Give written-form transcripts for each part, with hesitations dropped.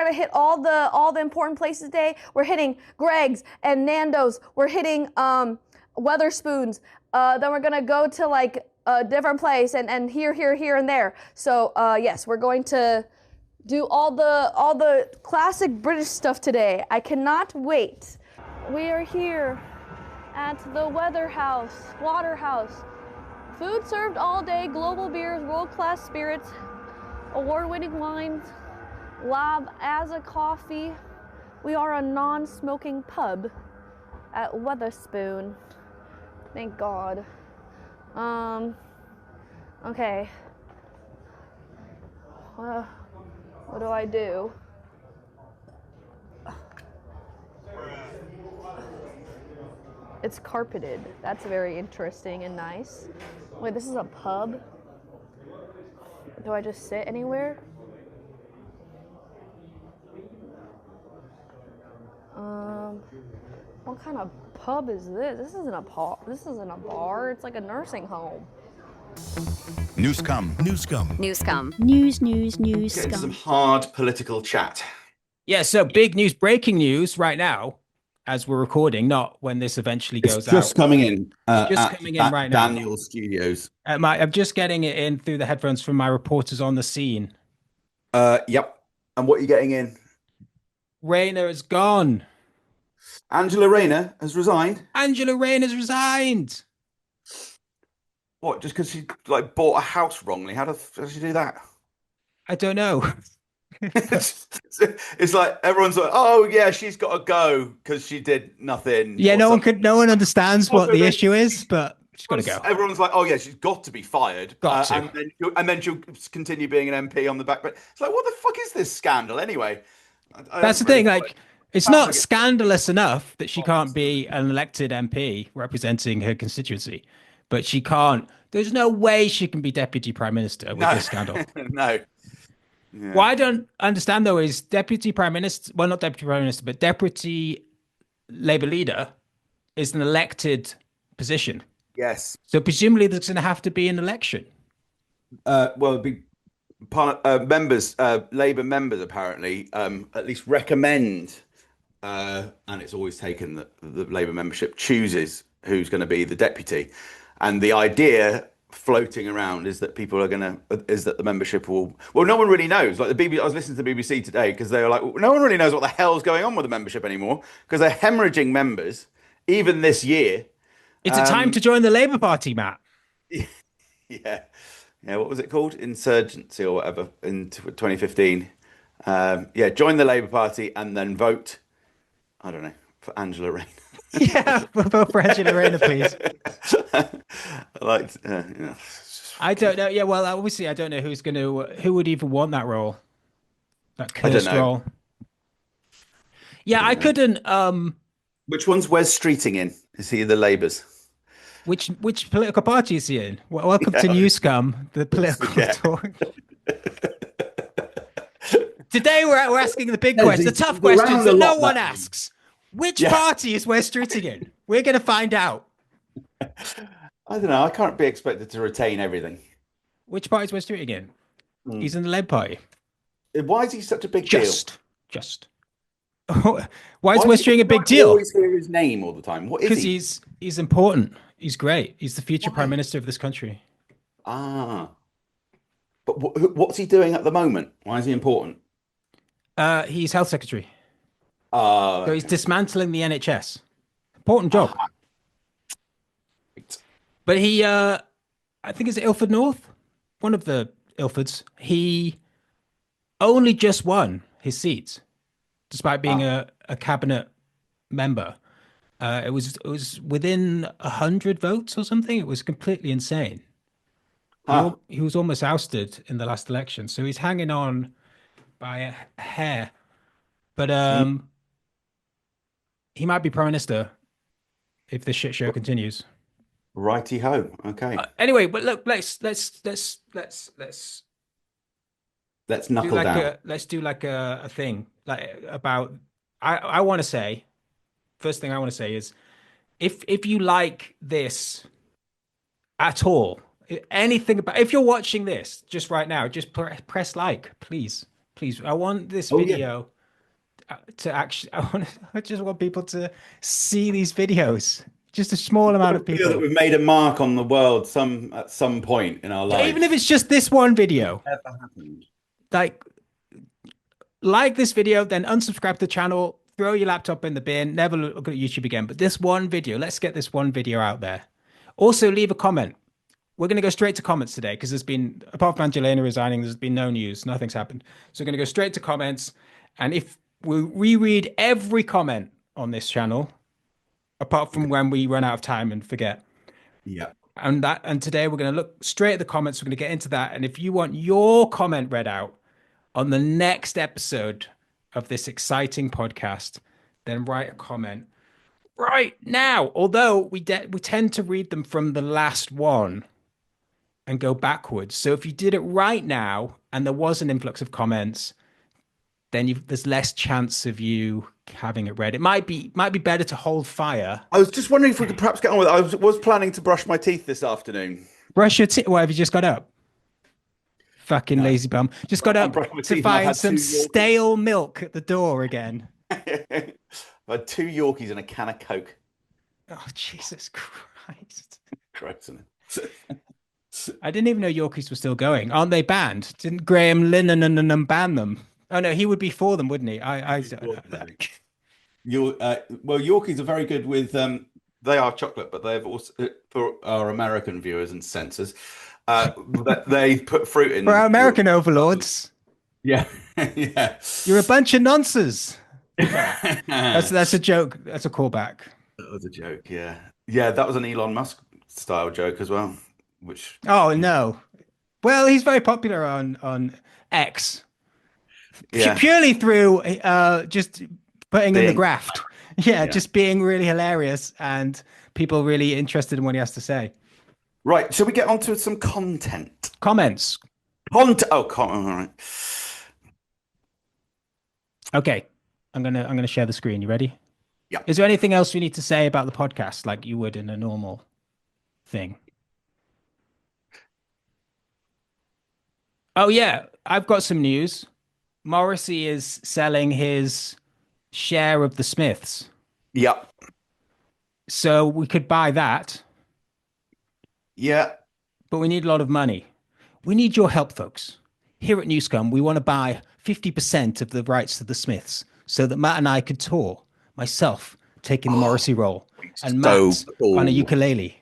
gotta hit all the important places today. We're hitting Greg's and Nando's. We're hitting Weatherspoons. Then we're gonna go to like a different place and here and there. So yes, we're going to do all the classic British stuff today. I cannot wait. We are here at the Waterhouse. Food served all day, global beers, world-class spirits, award-winning wines, Lab as a coffee. We are a non-smoking pub at Weatherspoon. Thank God. Okay. What do I do? It's carpeted. That's very interesting and nice. Wait, this is a pub? Do I just sit anywhere? What kind of pub is this? This isn't a pub. This isn't a bar. It's like a nursing home. Newscum. Getting some hard political chat. Yeah, so big news, breaking news right now, as we're recording, not when this eventually goes out. Just coming in. Just coming in right now. Daniel Studios. I'm just getting it in through the headphones from my reporters on the scene. Yep. And what are you getting in? Rayner is gone. Angela Rayner has resigned. Angela Rayner's resigned. What? Just because she like bought a house wrongly? How does she do that? I don't know. It's like everyone's like, oh yeah, she's got to go because she did nothing. Yeah, no one understands what the issue is, but she's got to go. Everyone's like, oh yeah, she's got to be fired. Got to. And then she'll continue being an MP on the back. But it's like, what the fuck is this scandal anyway? That's the thing. Like, it's not scandalous enough that she can't be an elected MP representing her constituency, but she can't. There's no way she can be deputy prime minister with this scandal. No. Yeah. What I don't understand, though, is deputy prime minister, well, not deputy prime minister, but deputy Labour leader is an elected position. Yes. So presumably there's going to have to be an election. Well, it'd be members, Labour members, apparently, at least recommend, and it's always taken that the Labour membership chooses who's going to be the deputy. And the idea floating around is that the membership will, well, no one really knows. Like I was listening to the BBC today because they were like, no one really knows what the hell's going on with the membership anymore because they're hemorrhaging members even this year. It's a time to join the Labour Party, Matt. Yeah. What was it called? Insurgency or whatever in 2015. Join the Labour Party and then vote, I don't know, for Angela Rayner. Yeah, we'll vote for Angela Rayner, please. I don't know. Yeah, well, obviously, I don't know who would even want that role, that cursed role. Yeah, I couldn't. Which one's Wes Streeting in? Is he the Labour's? Which political party is he in? Welcome to Newscum, the political talk. Today we're asking the big questions, the tough questions that no one asks. Which party is Wes Streeting in? We're going to find out. I don't know. I can't be expected to retain everything. Which party is Wes Streeting in? He's in the Labour Party. Why is he such a big deal? Just. Why is Wes Streeting a big deal? I always hear his name all the time. What is he? Because he's important. He's great. He's the future prime minister of this country. Ah. But what's he doing at the moment? Why is he important? He's health secretary. So he's dismantling the NHS. Important job. But he, I think it's Ilford North, one of the Ilfords. He only just won his seat, despite being a cabinet member. It was within 100 votes or something. It was completely insane. He was almost ousted in the last election, so he's hanging on by a hair. But he might be prime minister if this shit show continues. Righty ho. Okay. Anyway, but look, let's knuckle down. Let's do like a thing like about. I want to say, first thing I want to say is, if you like this at all, anything about, if you're watching this just right now, just press like, please. I want this video to actually, I just want people to see these videos. Just a small amount of I feel that people. we've made a mark on the world at some point in our Even if lives. it's just this one video, Never happened. like this video, then unsubscribe to the channel, throw your laptop in the bin, never look at YouTube again. But this one video, let's get this one video out there. Also, leave a comment. We're going to go straight to comments today because there's been, apart from Angelina resigning, there's been no news. Nothing's happened. So we're going to go straight to comments. And if we reread every comment on this channel, apart from when we run out of time and forget. Yeah. And today we're going to look straight at the comments. We're going to get into that. And if you want your comment read out on the next episode of this exciting podcast, then write a comment right now. Although we tend to read them from the last one and go backwards. So if you did it right now and there was an influx of comments, then there's less chance of you having it read. It might be better to hold fire. I was just wondering if we could perhaps get on with it. I was planning to brush my teeth this afternoon. Brush your teeth. What have you just got up? Fucking lazy bum. Just got up brushing my to teeth and I've find had some 2 Yorkies. stale milk at the door again. I had 2 Yorkies and a can of Coke. Oh, Jesus Christ. Gross, isn't it? I didn't even know Yorkies were still going. Aren't they banned? Didn't Graham Linehan ban them? Oh, no, he would be for them, wouldn't he? I don't know that. Well, Yorkies are very good with they are chocolate, but they've also, for our American viewers and censors, they put fruit in. For our American overlords. Yeah. Yeah. You're a bunch of nonsense. That's a joke. That's a callback. That was a joke, yeah. Yeah, that was an Elon Musk style joke as well. Which Oh no. Well, he's very popular on X. Yeah. Purely through just putting in the graft. Yeah, Yeah. just being really hilarious and people really interested in what he has to say. Right, shall we get on to some content? Comments. All right. Okay. I'm gonna share the screen. You ready? Yeah. Is there anything else we need to say about the podcast like you would in a normal thing? Oh yeah, I've got some news. Morrissey is selling his share of the Smiths. Yeah. So we could buy that, Yeah. but we need a lot of money. We need your help, folks. Here at Newscum, we want to buy 50% of the rights to the Smiths so that Matt and I could tour, myself taking the Morrissey role and so Matt cool. on a ukulele.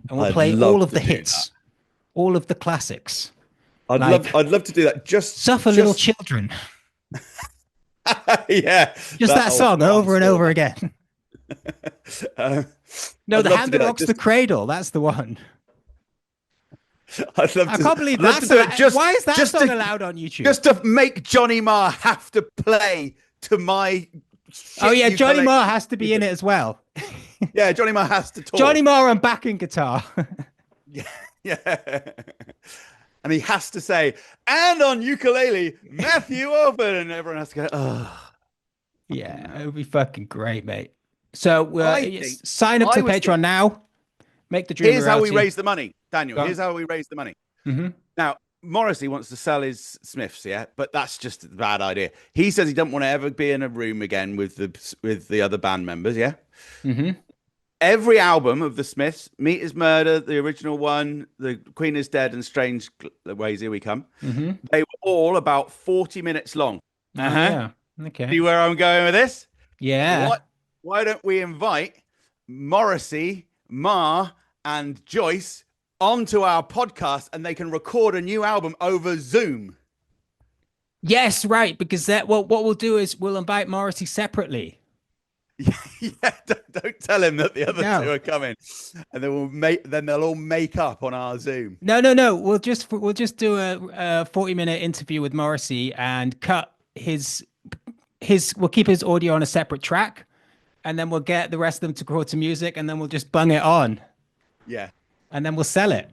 And we'll I'd play love all of to the do hits, all of the classics. I'd love to do that. Just Suffer Little Children. Yeah. Just that song over and over again. No, I'd The love Hand to do That that. Rocks the Cradle. That's the one. I can't believe I'd love that's to do it just, why is that just song to, allowed on YouTube? just to make Johnny Marr have to play to my Oh yeah, shit Johnny ukulele. Marr has to be in it as well. Yeah, Johnny Marr has to talk. Johnny Marr on backing guitar. Yeah. And he has to say, and on ukulele, Matthew Open, and everyone has to go, oh. Yeah, it would be fucking great, mate. So I think- sign up to I the was Patreon now. Make the dream Here's a how we reality. raise the money, Daniel. Go on. Here's how we raise the money. Mhm. Now, Morrissey wants to sell his Smiths, yeah, but that's just a bad idea. He says he doesn't want to ever be in a room again with the other band members, yeah. Mhm. Every album of the Smiths, Meat is Murder, the original one, The Queen is Dead, and Strange Ways, Here We Come, Mhm. they were all about 40 minutes long. Oh, yeah. Okay. See where I'm going with this? Yeah. Why don't we invite Morrissey, Marr, and Joyce onto our podcast and they can record a new album over Zoom? Yes, right. Because what we'll do is we'll invite Morrissey separately. Yeah, don't tell him that the other No. two are coming, and then they'll all make up on our Zoom. No. We'll just do a 40-minute interview with Morrissey and cut his. We'll keep his audio on a separate track, and then we'll get the rest of them to record to music, and then we'll just bung it on, Yeah, and then we'll sell it,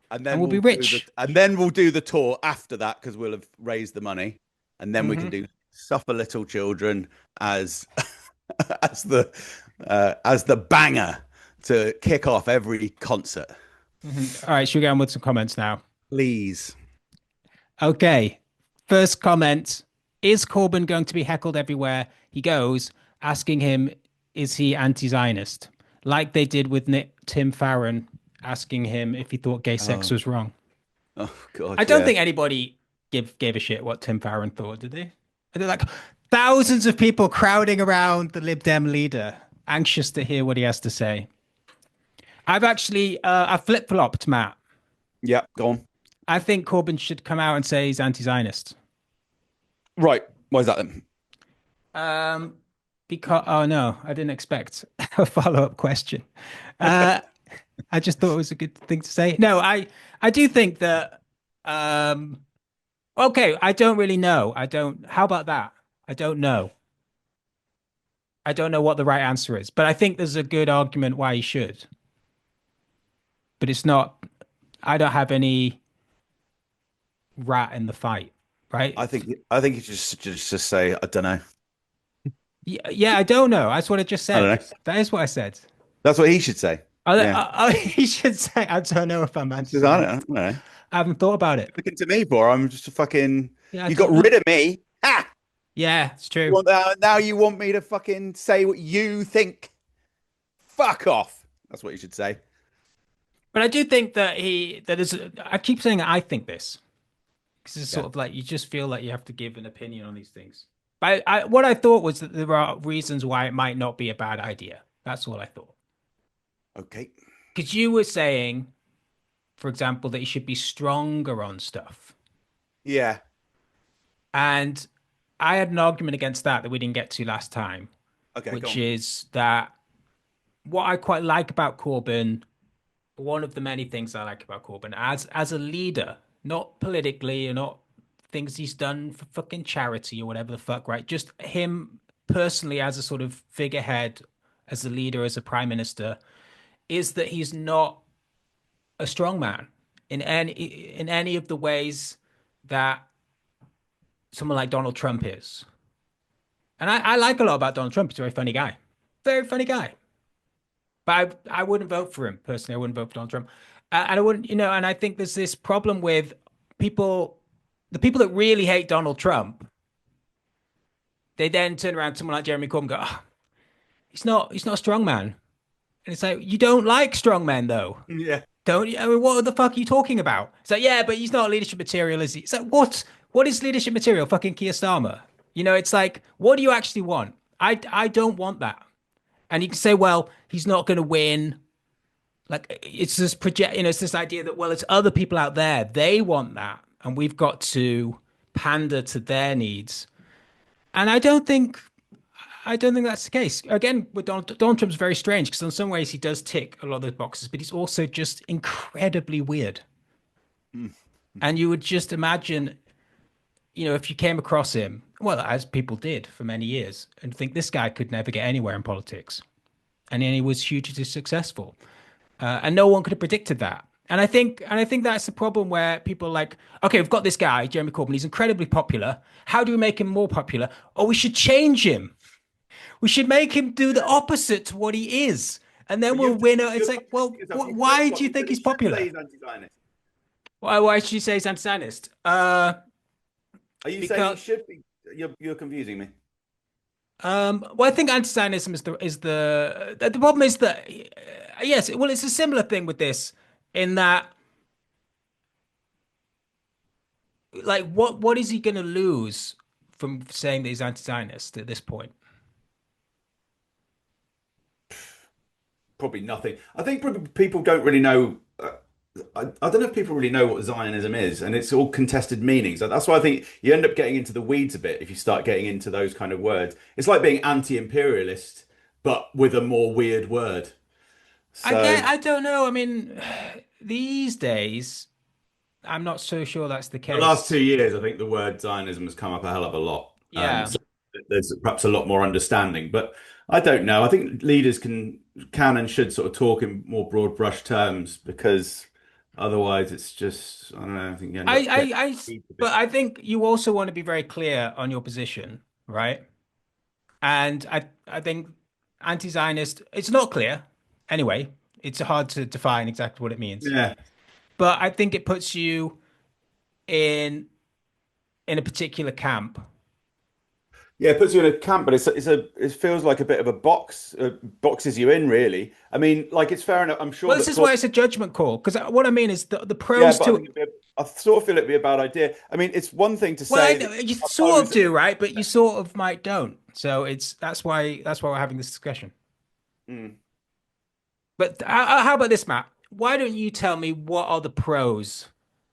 and then we'll be do rich. and then we'll do the tour after that because we'll have raised the money, and then we can do Suffer Little Children as as the banger to kick off every concert. All right, should we get on with some comments now? Please. Okay, first comment is Corbyn going to be heckled everywhere he goes, asking him, is he anti-Zionist? Like they did with Tim Farron, asking him if he thought gay sex Oh, was wrong. oh I God, don't yeah. think anybody gave a shit what Tim Farron thought, did they? They're like thousands of people crowding around the Lib Dem leader, anxious to hear what he has to say. I flip-flopped, Matt. Yeah, go on. I think Corbyn should come out and say he's anti-Zionist. Right. Why is that then? Um, because oh no, I didn't expect a follow-up question. Uh, I just thought it was a good thing to say. No, I do think that. Um, okay, I don't really know. I don't. How about that? I don't know. I don't know what the right answer is, but I think there's a good argument why he should. But it's not. I don't have any rat in the fight, right? I think you just say I don't know. Yeah, yeah, I don't know. That's what I just I said. don't know. That is what I said. That's what he should say. Yeah. He should say, I don't know if I'm He says, I don't anti-Zionist. know. I don't know. I haven't thought about it. Looking to me for I'm just a fucking. Yeah, I You got don't know. rid of me. Ah! Yeah, it's You true. want that now? You want me to fucking say what you think? Fuck off. That's what you should say. But I do think that I keep saying I think this because it's Yeah. sort of like you just feel like you have to give an opinion on these things. But what I thought was that there are reasons why it might not be a bad idea. That's all I thought. Okay. Because you were saying, for example, that you should be stronger on stuff. Yeah. And I had an argument against that we didn't get to last time, Okay. Go which on. is that what I quite like about Corbyn, one of the many things I like about Corbyn as a leader, not politically and not things he's done for fucking charity or whatever the fuck, right? Just him personally as a sort of figurehead, as a leader, as a prime minister, is that he's not a strong man in any of the ways that someone like Donald Trump is. And I like a lot about Donald Trump. He's a very funny guy. Very funny guy. But I wouldn't vote for him personally. I wouldn't vote for Donald Trump. And I wouldn't, and I think there's this problem with people, the people that really hate Donald Trump, they then turn around to someone like Jeremy Corbyn and go, oh, he's not a strong man. And it's like, you don't like strong men though. Yeah. Don't you? I mean, what the fuck are you talking about? It's like, yeah, but he's not leadership material, is he? It's like, what? What is leadership material? Fucking Keir Starmer. It's like, what do you actually want? I don't want that. And you can say, well, he's not going to win. Like it's this it's this idea that, well, it's other people out there. They want that. And we've got to pander to their needs. And I don't think that's the case. Again, with Donald Trump's very strange because in some ways he does tick a lot of those boxes, but he's also just incredibly weird. Mm. And you would just imagine, if you came across him, well, as people did for many years, and think this guy could never get anywhere in politics. And then he was hugely successful. And no one could have predicted that. And I think that's the problem where people are like, okay, we've got this guy, Jeremy Corbyn, he's incredibly popular. How do we make him more popular? Oh, we should change him. We should make him do the opposite to what he is. And then But we'll you've win. just- It's you're like, well, contradicting yourself. You why flip-flop. do you You think said he's he should popular? say he's anti-Zionist. Why should you say he's anti-Zionist? Are you saying he Because should be? You're confusing me. well, I think anti-Zionism is the problem is that yes, well, it's a similar thing with this in that like what is he going to lose from saying that he's anti-Zionist at this point? Probably nothing. I think probably people don't really know. I don't know if people really know what Zionism is, and it's all contested meanings. That's why I think you end up getting into the weeds a bit if you start getting into those kind of words. It's like being anti-imperialist, but with a more weird word. So I don't know. I mean, these days, I'm not so sure that's the the last case. 2 years, I think the word Zionism has come up a hell of a lot. Yeah. So there's perhaps a lot more understanding, but I don't know. I think leaders can and should sort of talk in more broad brush terms because otherwise it's just I don't know. I think you end up getting a But bit. I think you also want to be very clear on your position, right? And I think anti-Zionist, it's not clear anyway. It's hard to define exactly what it means. Yeah. But I think it puts you in in a particular camp Yeah, it puts you in a camp, but it feels like a bit of a box, boxes you in really. I mean, like it's fair enough. I'm sure Well, this that is why it's a judgment call. Because what I mean is the yeah, pros but I to think I sort of feel it'd be a bad idea. I mean, it's one thing to well, I say know, that you you sort of oppose. do, right? But you sort of might don't. So that's why we're having this discussion. Mm. But how about this, Matt? Why don't you tell me what are the pros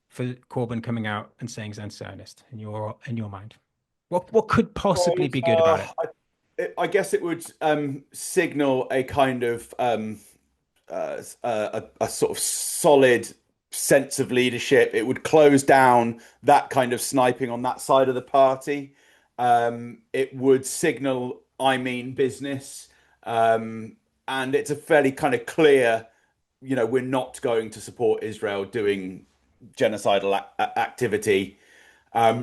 for Corbyn coming out and saying he's anti-Zionist in your mind? What could possibly Well, be good about it? I guess it would signal a kind of a sort of solid sense of leadership. It would close down that kind of sniping on that side of the party. It would signal, I mean, business. And it's a fairly kind of clear, we're not going to support Israel doing genocidal activity.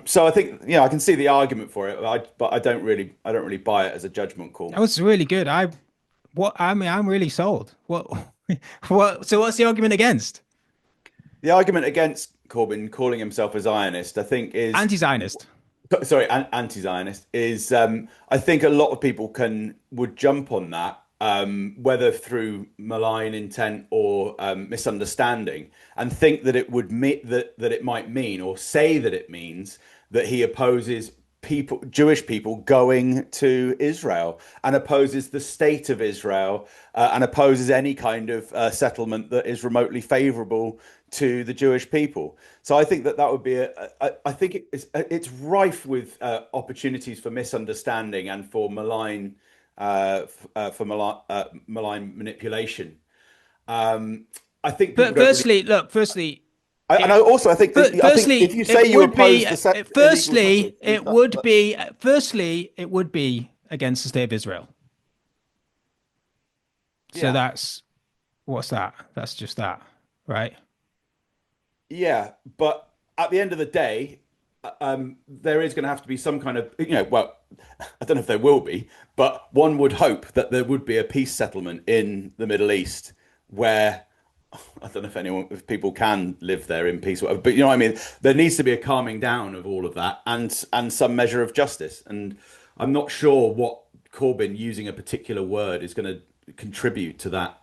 So I think, I can see the argument for it, but I don't really buy it as a judgment call. That was really good. I mean, I'm really sold. So what's the argument against? The argument against Corbyn calling himself a Zionist, I think, is Anti-Zionist. sorry, anti-Zionist is. I think a lot of people would jump on that, whether through malign intent or misunderstanding, and think that it would that it might mean or say that it means that he opposes Jewish people going to Israel and opposes the state of Israel and opposes any kind of settlement that is remotely favourable to the Jewish people. So I think that would be I think it's rife with opportunities for misunderstanding and for malign manipulation. I think people But don't really. it, And I think if firstly, you say it you would oppose be. the illegal Firstly, settlers, it would be. Firstly, it would be against the state of Israel. So yeah, what's that? That's just that, right? yeah, but at the end of the day, there is going to have to be some kind of, well, I don't know if there will be, but one would hope that there would be a peace settlement in the Middle East where I don't know if people can live there in peace, but you know what I mean. There needs to be a calming down of all of that, and some measure of justice. And I'm not sure what Corbyn using a particular word is going to contribute to that.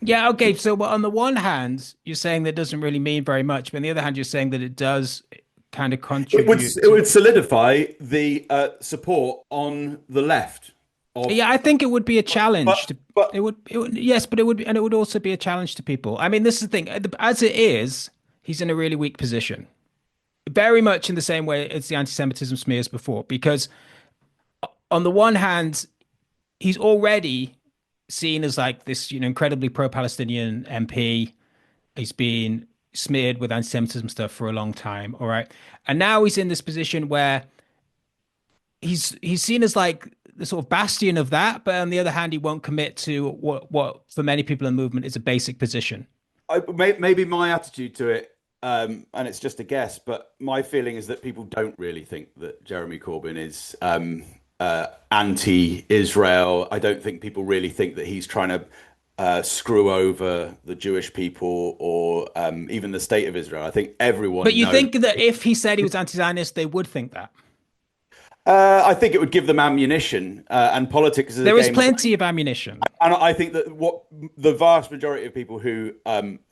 Yeah, okay. So, but on the one hand, you're saying that doesn't really mean very much, but on the other hand, you're saying that it does kind of It would contribute it to. would solidify the support on the left of, Yeah, I think it would be a challenge but to. but It would, yes, but it would, and it would also be a challenge to people. I mean, this is the thing. As it is, he's in a really weak position, very much in the same way as the anti-Semitism smears before, because on the one hand, he's already seen as like this, incredibly pro-Palestinian MP. He's been smeared with anti-Semitism stuff for a long time. All right. And now he's in this position where he's seen as like the sort of bastion of that, but on the other hand, he won't commit to what for many people in the movement is a basic position. maybe my attitude to it, and it's just a guess, but my feeling is that people don't really think that Jeremy Corbyn is anti-Israel. I don't think people really think that he's trying to screw over the Jewish people or even the state of Israel. I think But everyone you knows. think that if he said he was anti-Zionist, they would think that? I think it would give them ammunition, and politics is a There is game of. plenty of ammunition. And I think that what the vast majority of people who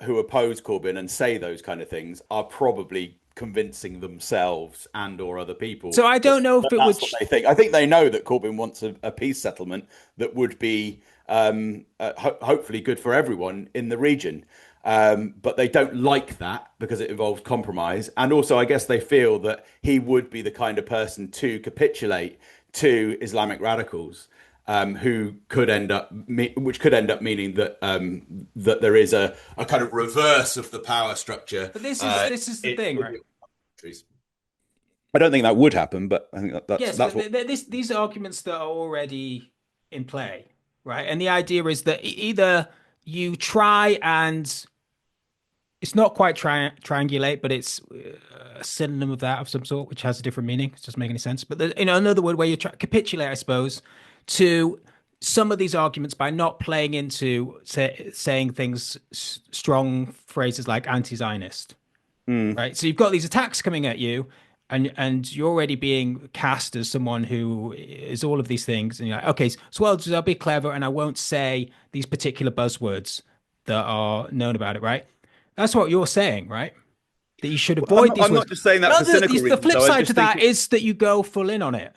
oppose Corbyn and say those kind of things are probably convincing themselves and or other people So I that, don't know if that it would. that's what they think. I think they know that Corbyn wants a peace settlement that would be hopefully good for everyone in the region. But they don't like that because it involves compromise. And also, I guess they feel that he would be the kind of person to capitulate to Islamic radicals, who could which could end up meaning that there is a kind of reverse of the power structure. But this is the thing, right? I don't think that would happen, but I think Yes, that's but what. these are arguments that are already in play, right? And the idea is that either you try and it's not quite triangulate, but it's a synonym of that of some sort, which has a different meaning. It doesn't make any sense. But another word where you capitulate, I suppose, to some of these arguments by not playing into saying things, strong phrases like anti-Zionist, Mm. right? So you've got these attacks coming at you, and you're already being cast as someone who is all of these things, and you're like, okay, so well, I'll be clever and I won't say these particular buzzwords that are known about it, right? That's what you're saying, right? That you should Well, avoid these I'm words. not just saying that No, for cynical the reasons. flip Though. I'm side to just that thinking, is that you go full in on it.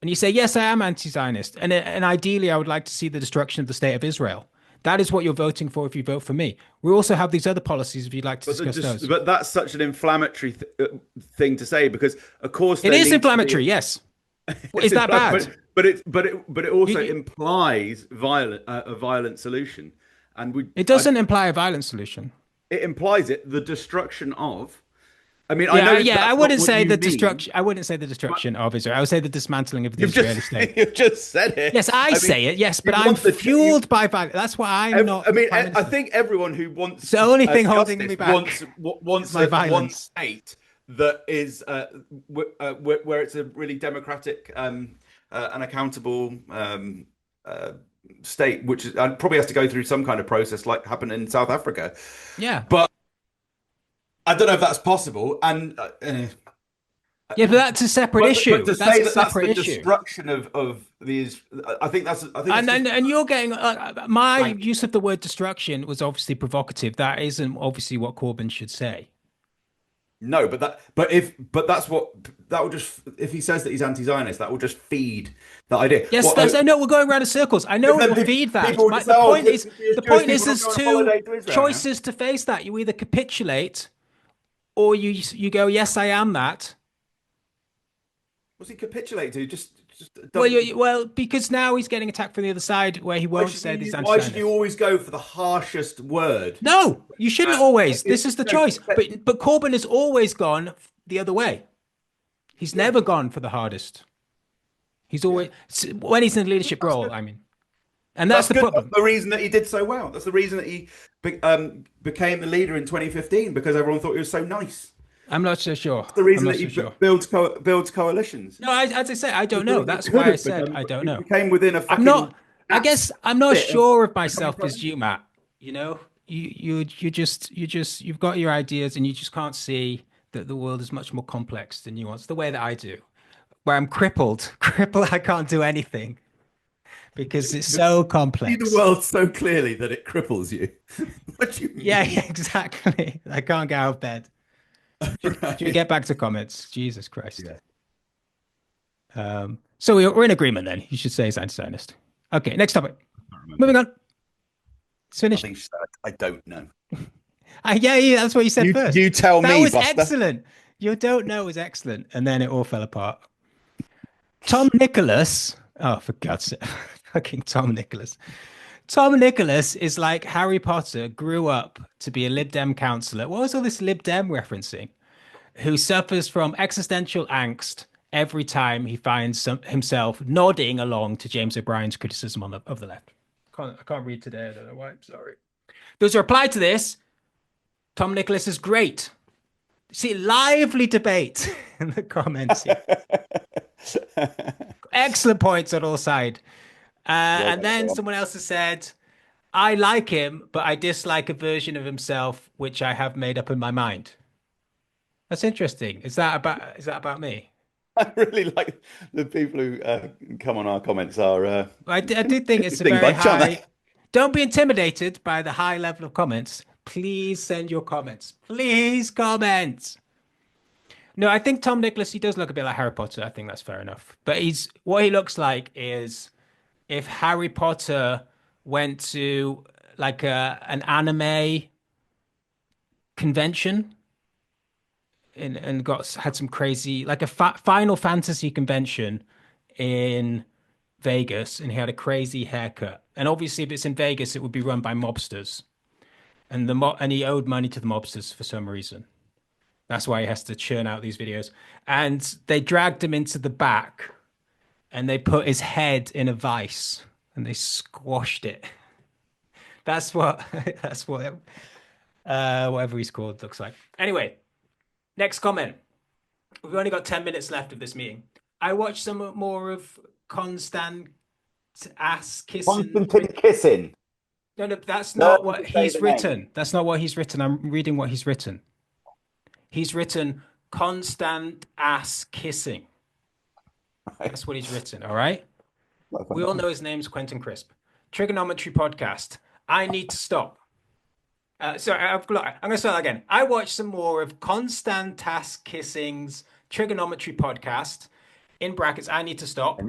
And you say, yes, I am anti-Zionist. And ideally, I would like to see the destruction of the state of Israel. That is what you're voting for if you vote for me. We also have these other policies if you'd like to discuss those. but that's such an inflammatory thing to say because, of course, It is inflammatory, yes. Is that bad? But it also You- implies a violent solution, and It doesn't imply a violent solution. it implies the destruction of. I mean, Yeah, I know yeah. that's I not wouldn't what say you the mean. destruction. I wouldn't say the destruction of Israel. I would say the dismantling of the Israeli state. You've just said it. Yes, I mean, say it. Yes, but you I'm want fueled by violence. That's why I'm not. I mean, Prime I Minister. think everyone who wants It's the only thing holding justice me back wants my one violence. state that is where it's a really democratic and accountable state, which is, and probably has to go through some kind of process like happened in South Africa. Yeah. But I don't know if that's possible. And Yeah, but that's a separate issue. But to That's say a that that's the separate issue. destruction of these, I think that's. I think And you're getting my use of the word destruction was obviously provocative. That isn't obviously what Corbyn should say. No, but that's what that will just, if he says that he's anti-Zionist, that will just feed that idea. Yes, I know we're going around in circles. I know it will feed that. people will just The say, point is, the point is, there's two choices to face that. You either capitulate, or you go, yes, I am that. What's he capitulate to? Just Well, because now he's getting attacked from the other side, where he won't say these why anti-Zionist. should you always go for the harshest word? No, you shouldn't always. This is the no, choice. But Corbyn has always gone the other way. He's never gone for the hardest. He's always when he's in a leadership role. I mean, and that's the good. problem. That's the reason that he did so well. That's the reason that he became the leader in 2015, because everyone thought he was so nice. I'm not so sure. That's the reason I'm that he not so sure. builds coalitions. No, as I say, I don't know. That's why I said I don't know. He became within a. I'm not. I guess I'm not sure of myself as you, Matt. You know, you've got your ideas, and you just can't see that the world is much more complex than nuanced. The way that I do, where I'm crippled. I can't do anything because it's so complex. See the world so clearly that it cripples you. What do you mean? Yeah, exactly. I can't get out of bed. Should we get back to comments? Jesus Christ. Yeah. So we're in agreement then. You should say it's anti-Zionist. Okay, next topic. Moving on. It's finished. I don't know. Yeah, that's what you said first. You tell me, that was Buster. excellent. You don't know was excellent, and then it all fell apart. Tom Nicholas. Oh, for God's sake. Fucking Tom Nicholas. Tom Nicholas is like Harry Potter grew up to be a Lib Dem councillor. What was all this Lib Dem referencing? Who suffers from existential angst every time he finds himself nodding along to James O'Brien's criticism of the left. I can't read today. I don't know why. I'm sorry. There's a reply to this. Tom Nicholas is great. See, lively debate in the comments. Excellent points on all sides. And then someone else has said, I like him, but I dislike a version of himself which I have made up in my mind. That's interesting. Is that about me? I really like the people who come on our comments are. I do think it's a Think very bunch, aren't high. they? Don't be intimidated by the high level of comments. Please send your comments. Please comment. No, I think Tom Nicholas, he does look a bit like Harry Potter. I think that's fair enough. But what he looks like is if Harry Potter went to like an anime convention and had some crazy, like a Final Fantasy convention in Vegas, and he had a crazy haircut. And obviously, if it's in Vegas, it would be run by mobsters, and and he owed money to the mobsters for some reason. That's why he has to churn out these videos. And they dragged him into the back, and they put his head in a vice, and they squashed it. That's what whatever he's called looks like. Anyway, next comment. We've only got 10 minutes left of this meeting. I watched some more of Constant ass kissing. Constantine kissing. No, that's not what say he's the written. name. That's not what he's written. I'm reading what he's written. He's written constant ass kissing. That's what he's written. All right. We all know his name's Quentin Crisp. Trigonometry podcast. I need to stop. Sorry, I'm going to start again. I watched some more of Constant Ass Kissing's Trigonometry podcast. In brackets, I need to stop.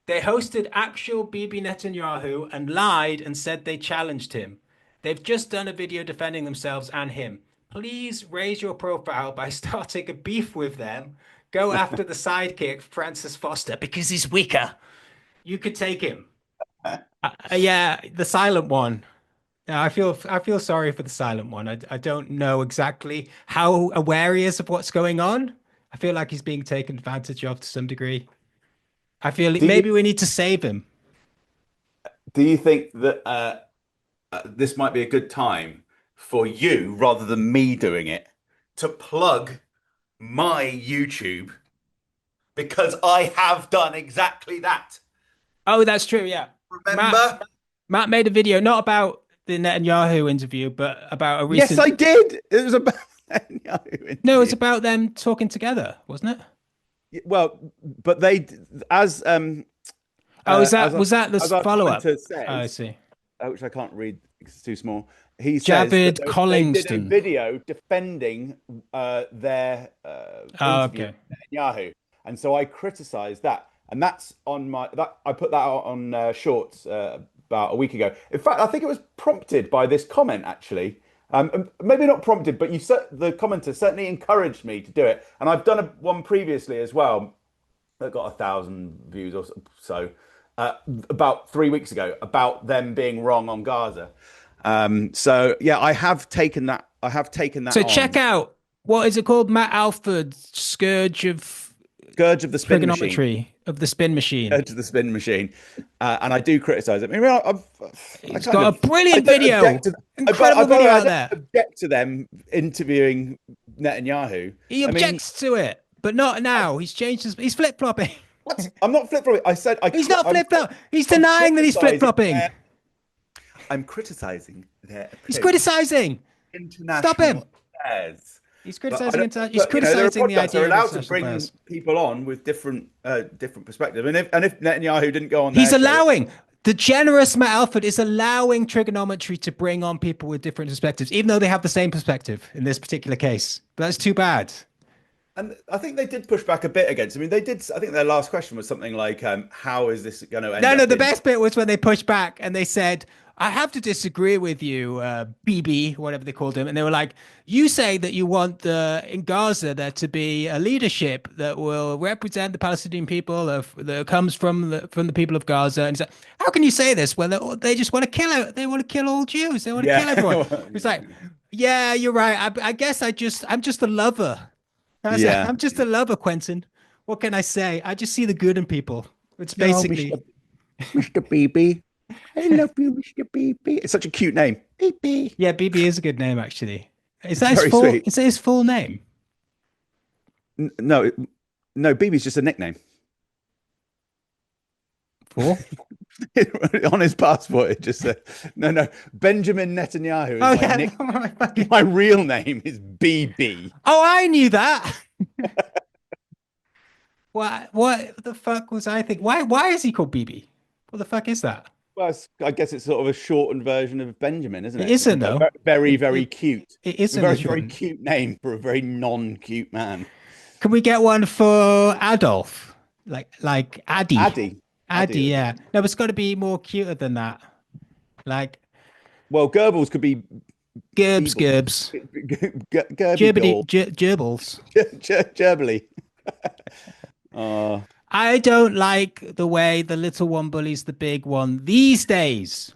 They hosted actual Bibi Netanyahu and lied and said they challenged him. They've just done a video defending themselves and him. Please raise your profile by starting a beef with them. Go after the sidekick, Francis Foster, because he's weaker. You could take him. Yeah, the silent one. Yeah, I feel sorry for the silent one. I don't know exactly how aware he is of what's going on. I feel like he's being taken advantage of to some degree. I feel maybe we need to save him. Do you think that this might be a good time for you, rather than me doing it, to plug my YouTube? Because I have done exactly that. Oh, that's true. Yeah. Remember? Matt made a video, not about the Netanyahu interview, but about a recent... Yes, I did. It was about Netanyahu interview. No, it was about them talking together, wasn't it? Well, but they, as was that the follow-up? I see. Which I can't read because it's too small. He says Javid that Collingston. they did a video defending their interview with Netanyahu, and so I criticised that, and that's on my I put that out on Shorts about a week ago. In fact, I think it was prompted by this comment actually. Maybe not prompted, but the commenter certainly encouraged me to do it, and I've done one previously as well that got 1,000 views or so about 3 weeks ago about them being wrong on Gaza. So yeah, I have taken that. So check out, what is it called? Matt Alford, Scourge of the Spin Trigonometry Machine. Of the Spin Machine. Scourge of the Spin Machine. And I do criticize it. I mean, it's got a brilliant video. Incredible video out there. I don't object to them interviewing Netanyahu. He objects to it, but not now. He's changed he's flip-flopping. What? I'm not flip-flopping. I said he's not flip-flopping. He's denying that he's flip-flopping. I'm criticizing their He's criticizing international Stop him. affairs. He's criticizing. He's criticizing the idea. They're allowed of to bring affairs. people on with different perspectives. And if Netanyahu didn't go on, he's allowing the generous Matt Alford is allowing trigonometry to bring on people with different perspectives, even though they have the same perspective in this particular case. But that's too bad. And I think they did push back a bit against. I mean, they did. I think their last question was something like, "How is this going to end?" No. The best bit was when they pushed back and they said, "I have to disagree with you, BB," whatever they called him, and they were like, "You say that you want in Gaza there to be a leadership that will represent the Palestinian people that comes from the people of Gaza." And he's like, "How can you say this? Well, they just want to kill They want to kill all Jews. They want to kill everyone." It's like, "Yeah, you're right. I guess I'm just a lover. I'm just a lover, Quentin. What can I say? I just see the good in people. It's basically Mr. BB. I love you, Mr. BB. It's such a cute name. BB. Yeah, BB is a good name, actually. Is that his full name? No, BB's just a nickname. For? On his passport, it just said, no, Benjamin Netanyahu is my real name is BB. Oh, I knew that. What the fuck was I thinking? Why is he called BB? What the fuck is that? Well, I guess it's sort of a shortened version of Benjamin, isn't it? It isn't, though. Very, very cute. It isn't a very cute name for a very non-cute man. Can we get one for Adolf? Like Addy? Addy, yeah. No, it's got to be more cuter than that. Like, well, Goebbels could be Gerbs. Gerbils. Gerbily. I don't like the way the little one bullies the big one these days.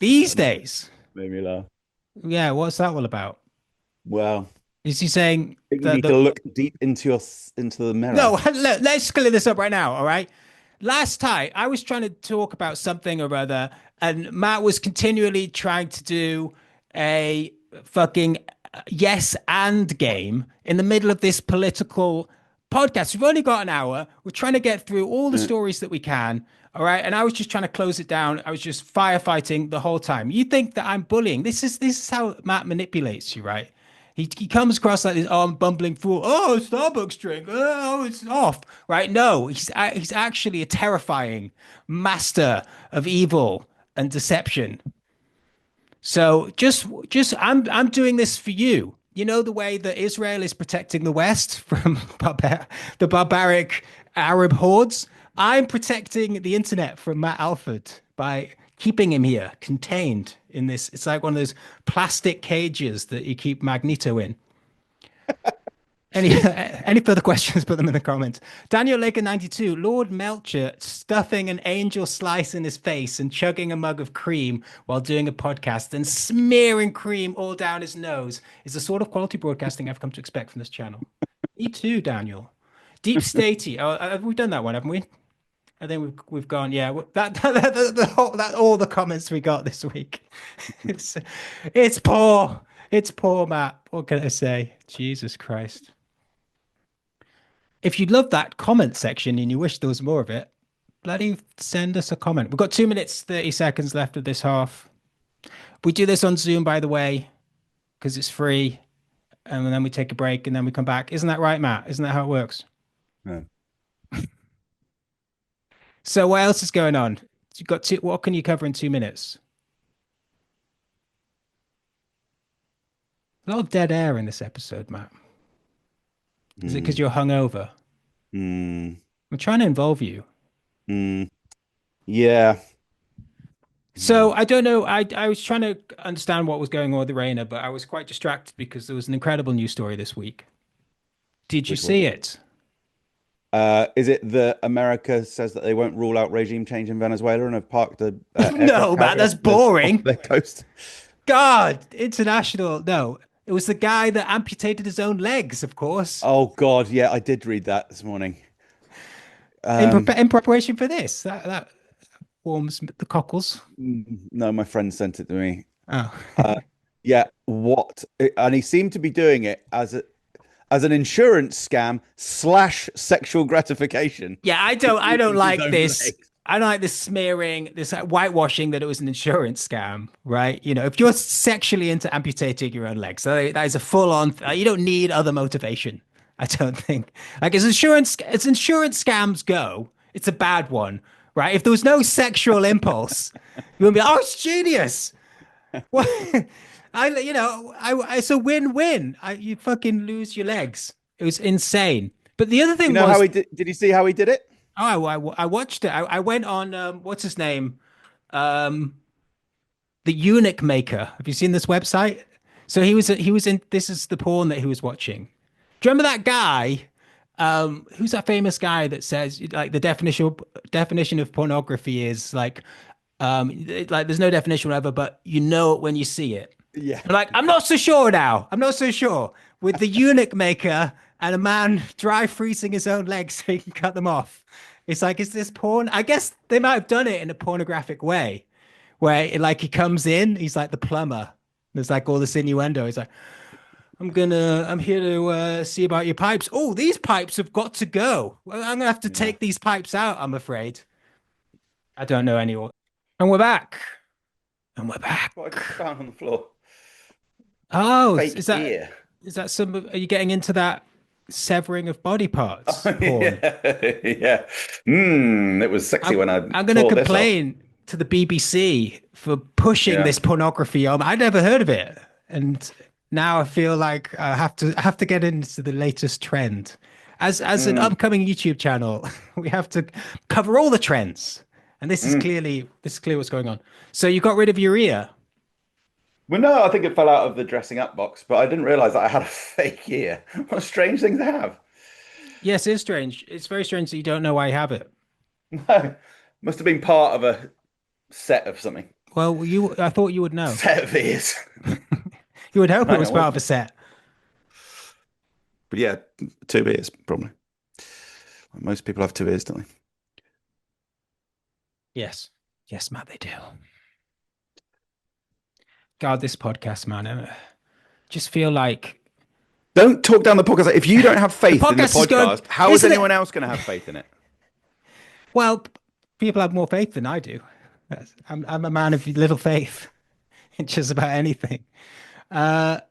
These days. Made me laugh. Yeah, what's that all about? Well, is he saying you need to look deep into the mirror? No, let's clear this up right now, all right? Last time, I was trying to talk about something or other, and Matt was continually trying to do a fucking yes and game in the middle of this political podcast. We've only got an hour. We're trying to get through all the stories that we can, all right? And I was just trying to close it down. I was just firefighting the whole time. You think that I'm bullying. This is how Matt manipulates you, right? He comes across like this bumbling fool. Oh, Starbucks drink. Oh, it's off. Right? No, he's actually a terrifying master of evil and deception. So just I'm doing this for you. You know the way that Israel is protecting the West from the barbaric Arab hordes? I'm protecting the internet from Matt Alford by keeping him here, contained in this. It's like one of those plastic cages that you keep Magneto in. Any further questions, put them in the comments. Daniel Laker 92, Lord Melcher stuffing an angel slice in his face and chugging a mug of cream while doing a podcast and smearing cream all down his nose is the sort of quality broadcasting I've come to expect from this channel. Me too, Daniel. Deep Statey. Oh, we've done that one, haven't we? I think we've gone. Yeah, that all the comments we got this week. It's poor. It's poor, Matt. What can I say? Jesus Christ. If you love that comment section and you wish there was more of it, bloody send us a comment. We've got 2 minutes, 30 seconds left of this half. We do this on Zoom, by the way, because it's free. And then we take a break and then we come back. Isn't that right, Matt? Isn't that how it works? No. So what else is going on? You got what can you cover in 2 minutes? A lot of dead air in this episode, Matt. Is it because you're hungover? I'm trying to involve you. Yeah. So I don't know. I was trying to understand what was going on with the Rayner, but I was quite distracted because there was an incredible news story this week. Did you see it? Is it that America says that they won't rule out regime change in Venezuela and have parked the no, man, that's boring. Off their coast? God, international. No, it was the guy that amputated his own legs, of course. Oh God, yeah, I did read that this morning. In preparation for this, that warms the cockles. No, my friend sent it to me. Oh, yeah. What? And he seemed to be doing it as an insurance scam / sexual gratification. Yeah, I don't like this. Legs. I don't like this smearing, this whitewashing that it was an insurance scam, right? You know, if you're sexually into amputating your own legs, that is a full-on. You don't need other motivation. I don't think. Like as insurance scams go, it's a bad one, right? If there was no sexual impulse, you would be, oh, it's genius. What? It's a win-win. You fucking lose your legs. It was insane. But the other thing was, how he did you see how he did it? Oh, I watched it. I went on what's his name, the Eunuch Maker. Have you seen this website? So he was in. This is the porn that he was watching. Do you remember that guy? Who's that famous guy that says like the definition of pornography is like there's no definition whatever, but you know it when you see it. Yeah. Like I'm not so sure now. I'm not so sure with the Eunuch Maker and a man dry freezing his own legs so he can cut them off. It's like, is this porn? I guess they might have done it in a pornographic way, where he comes in, he's like the plumber. There's like all this innuendo. He's like, I'm here to see about your pipes. Oh, these pipes have got to go. Well, I'm gonna have to take these pipes out, I'm afraid. I don't know anyone. And we're back. What I just found on the floor. Oh, Fake is that ear. Is that are you getting into that severing of body parts porn? Yeah. It was sexy when I'm going to complain to the BBC for pushing this pornography on. I'd never heard of it, and now I feel like I have to get into the latest trend. As an upcoming YouTube channel, we have to cover all the trends, and this is clearly what's going on. So you got rid of your ear. Well, no, I think it fell out of the dressing up box, but I didn't realize that I had a fake ear. What a strange thing to have. Yes, it is strange. It's very strange that you don't know why you have it. No, must have been part of a set of something. Well, I thought you would know. Set of ears. You would hope it was part of a set. But yeah, 2 ears, probably. Most people have 2 ears, don't they? Yes. Yes, Matt, they do. God, this podcast, man, I just feel like... Don't talk down the podcast. If you don't have faith in the podcast, how is anyone else going to have faith in it? Well, people have more faith than I do. I'm a man of little faith in just about anything. But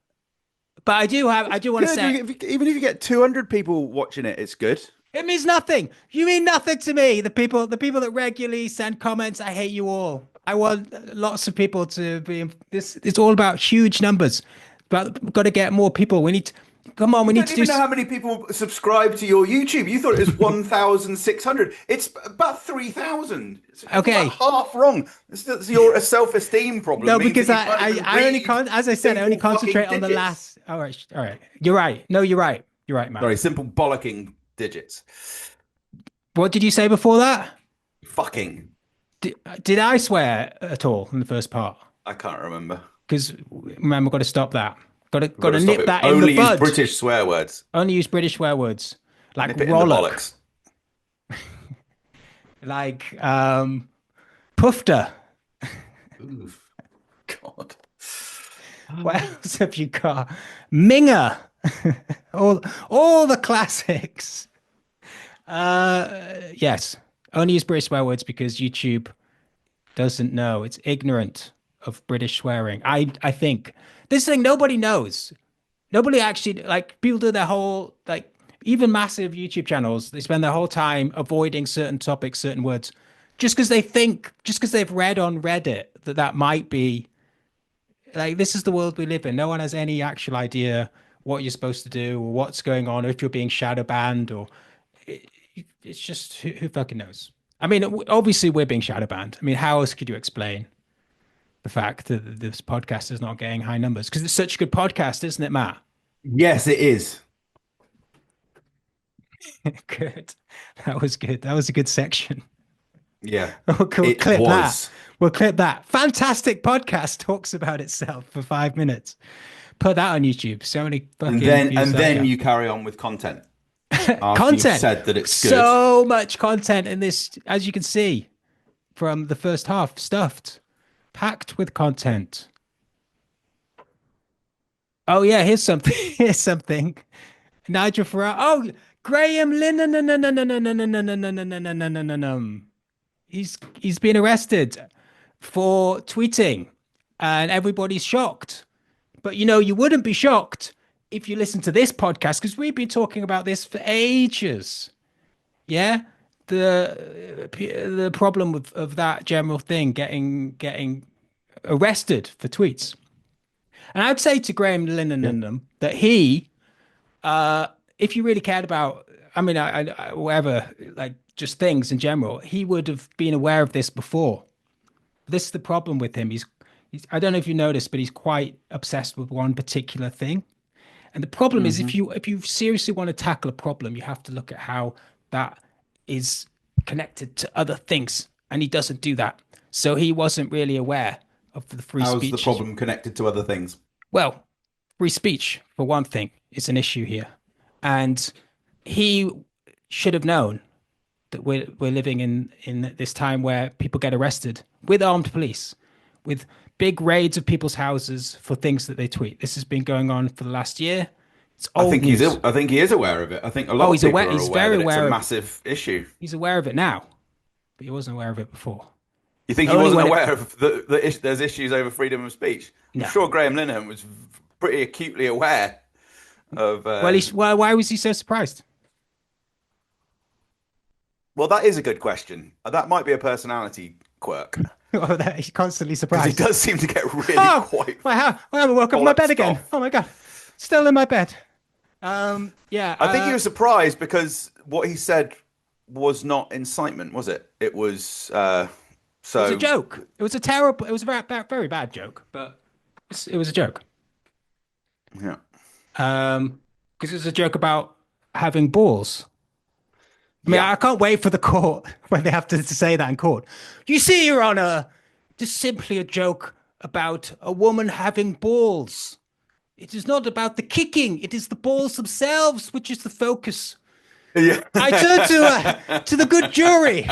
But I do want to Good. say, Even if you get 200 people watching it, it's good. it means nothing. You mean nothing to me. The people that regularly send comments, I hate you all. I want lots of people to be this. It's all about huge numbers. But we've got to get more people. We need to, come on. We You need don't to do. even know how many people subscribe to your YouTube. You thought it was 1,600. It's about 3,000. It's Okay. about half wrong. It's your self-esteem problem. No, means because that you can't even I only read as I said, I only simple concentrate fucking on the digits. last. All right, all right. You're right. No, you're right. You're right, Matt. Sorry, simple bollocking digits. What did you say before that? Fucking. Did I swear at all in the first part? I can't remember. Because remember, got to stop that. Got to Gotta stop nip it. that in Only the use bud. British swear words. Only use British swear words like Nip it in the rollock, bollocks. like pufter. Oof. God. What else have you got? Minger. all the classics. Yes. Only use British swear words because YouTube doesn't know. It's ignorant of British swearing. I think this thing nobody knows. Nobody actually like people do their whole like even massive YouTube channels. They spend their whole time avoiding certain topics, certain words, just because they've read on Reddit that might be like this is the world we live in. No one has any actual idea what you're supposed to do or what's going on, or if you're being shadow banned, or it's just who fucking knows. I mean, obviously we're being shadow banned. I mean, how else could you explain the fact that this podcast is not getting high numbers? Because it's such a good podcast, isn't it, Matt? Yes, it is. Good. That was good. That was a good section. Yeah. We'll it clip was. that. We'll clip that. Fantastic podcast talks about itself for 5 minutes. Put that on YouTube. So many fucking And then you carry on with content. After you've said that it's good. So much content in this, as you can see from the first half, stuffed, packed with content. Oh yeah, here's something. Here's something. Nigel Farage. Oh, Graham Linehan. He's been arrested for tweeting, and everybody's shocked. But you wouldn't be shocked if you listen to this podcast because we've been talking about this for ages. Yeah, the problem of that general thing getting arrested for tweets. And I'd say to Graham Linehan that he, if you really cared about, I mean, whatever, like just things in general, he would have been aware of this before. This is the problem with him. He's I don't know if you noticed, but he's quite obsessed with one particular thing. And the problem is if you seriously want to tackle a problem, you have to look at how that is connected to other things. And he doesn't do that. So he wasn't really aware of the free speech. How's the problem connected to other things? Well, free speech, for one thing, is an issue here. And he should have known that we're living in this time where people get arrested with armed police, with big raids of people's houses for things that they tweet. This has been going on for the last year. It's old I think news. I think he is aware of it. I think a lot of people are aware that it's a massive issue. He's aware of it now, but he wasn't aware of it before. You think he wasn't aware of there's issues over freedom of speech? No. I'm sure Graham Linehan was pretty acutely aware of. Why was he so surprised? Well, that is a good question. That might be a personality quirk. He's constantly Because surprised. he does seem to get really quite. I haven't woke up in my bed again. off. Oh my god, still in my bed. Yeah. I think he was surprised because what he said was not incitement, was it? It was so. It was a joke. It was a terrible. It was a very bad joke, but it was a joke. Yeah. Because it was a joke about having balls. I mean, I can't wait for the court when they have to say that in court. You see, Your Honor, just simply a joke about a woman having balls. It is not about the kicking. It is the balls themselves, which is the focus. Yeah. I turn to the good jury.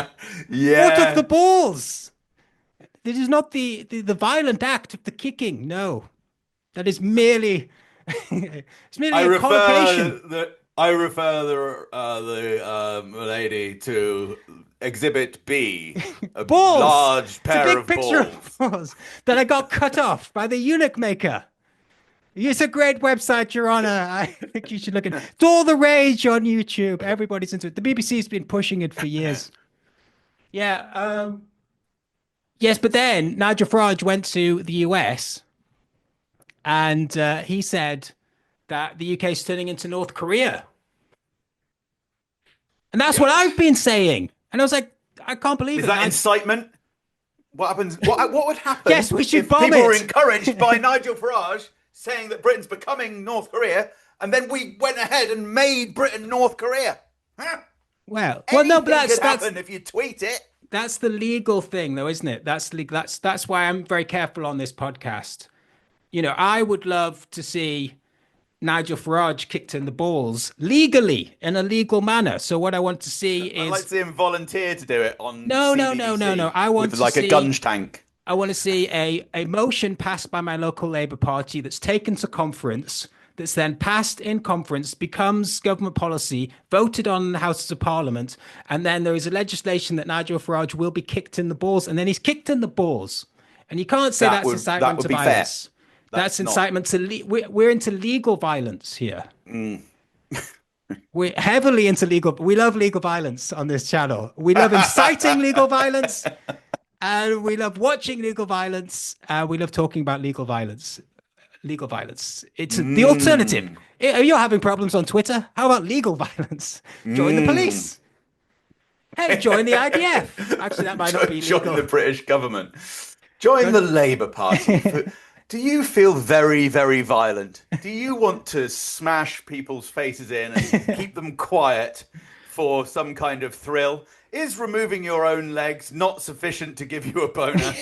Yeah. What of the balls? It is not the violent act of the kicking. No, that is merely it's merely a collocation. I refer the lady to Exhibit B, a Balls. large pair it's a big of picture balls. of balls that I got cut off by the eunuch maker. It's a great website, Your Honor. I think you should look at it. It's all the rage on YouTube. Everybody's into it. The BBC's been pushing it for years. Yeah. Yes, but then Nigel Farage went to the US and he said that the UK is turning into North Korea. And that's what I've been saying. And I was like, I can't believe it. Is that incitement? What happens? What would happen? Yes, we should if bomb people it. were encouraged by Nigel Farage saying that Britain's becoming North Korea, and then we went ahead and made Britain North Korea? Huh? Well, no, but Anything could that's happen if you tweet it. That's the legal thing, though, isn't it? That's why I'm very careful on this podcast. You know, I would love to see Nigel Farage kicked in the balls legally in a legal manner. So what I want to see is I'd like to see him volunteer to do it on no. CBBC I want with to like see a gunge tank. I want to see a motion passed by my local Labour Party that's taken to conference, that's then passed in conference, becomes government policy, voted on in the Houses of Parliament, and then there is a legislation that Nigel Farage will be kicked in the balls, and then he's kicked in the balls. And you can't say that's incitement to violence. Fair. That's incitement to we're into legal violence here. We're heavily into legal. We love legal violence on this channel. We love inciting legal violence, and we love watching legal violence. We love talking about legal violence. Legal violence. It's the alternative. You're having problems on Twitter. How about legal violence? Join the police. Hey, join the IDF. Actually, that might not be legal. Join the British government. Join the Labour Party. Do you feel very, very violent? Do you want to smash people's faces in and keep them quiet for some kind of thrill? Is removing your own legs not sufficient to give you a boner?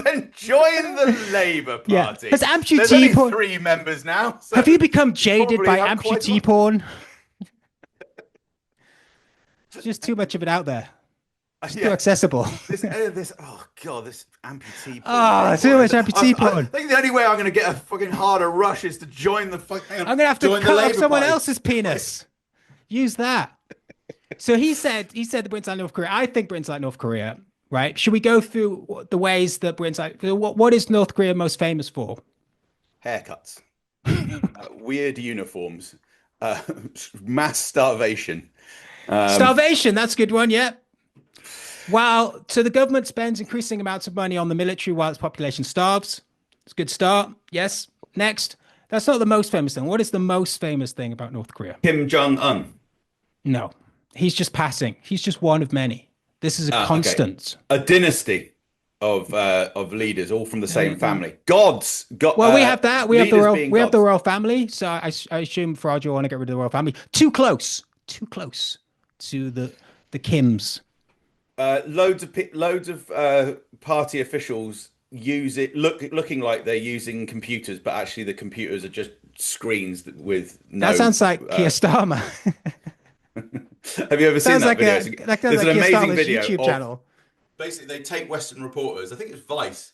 Then join the Labour Party. Yeah. Has amputee There's only porn... 3 members now. So have you become jaded by amputee porn? It's just too much of it out there. It's too accessible. This amputee porn. Oh, too much amputee porn. I think the only way I'm going to get a fucking harder rush is to join the fucking. I'm going to have to cut off someone else's penis. Use that. So he said that Britain's like North Korea. I think Britain's like North Korea, right? Should we go through the ways that Britain's like? What is North Korea most famous for? Haircuts, weird uniforms, mass starvation. Starvation, that's a good one, yeah. So the government spends increasing amounts of money on the military while its population starves. It's a good start. Yes. Next. That's not the most famous thing. What is the most famous thing about North Korea? Kim Jong-un. No. He's just passing. He's just one of many. This is a constant. Okay. A dynasty of leaders, all from the same family. Well, we have that. We have the royal family. So I assume Farage will want to get rid of the royal family. Too close to the Kims. Loads of party officials use it looking like they're using computers, but actually the computers are just screens with no. That sounds like Keir Starmer. Have you ever seen that video? There's an amazing video YouTube channel. Basically, they take Western reporters. I think it's Vice.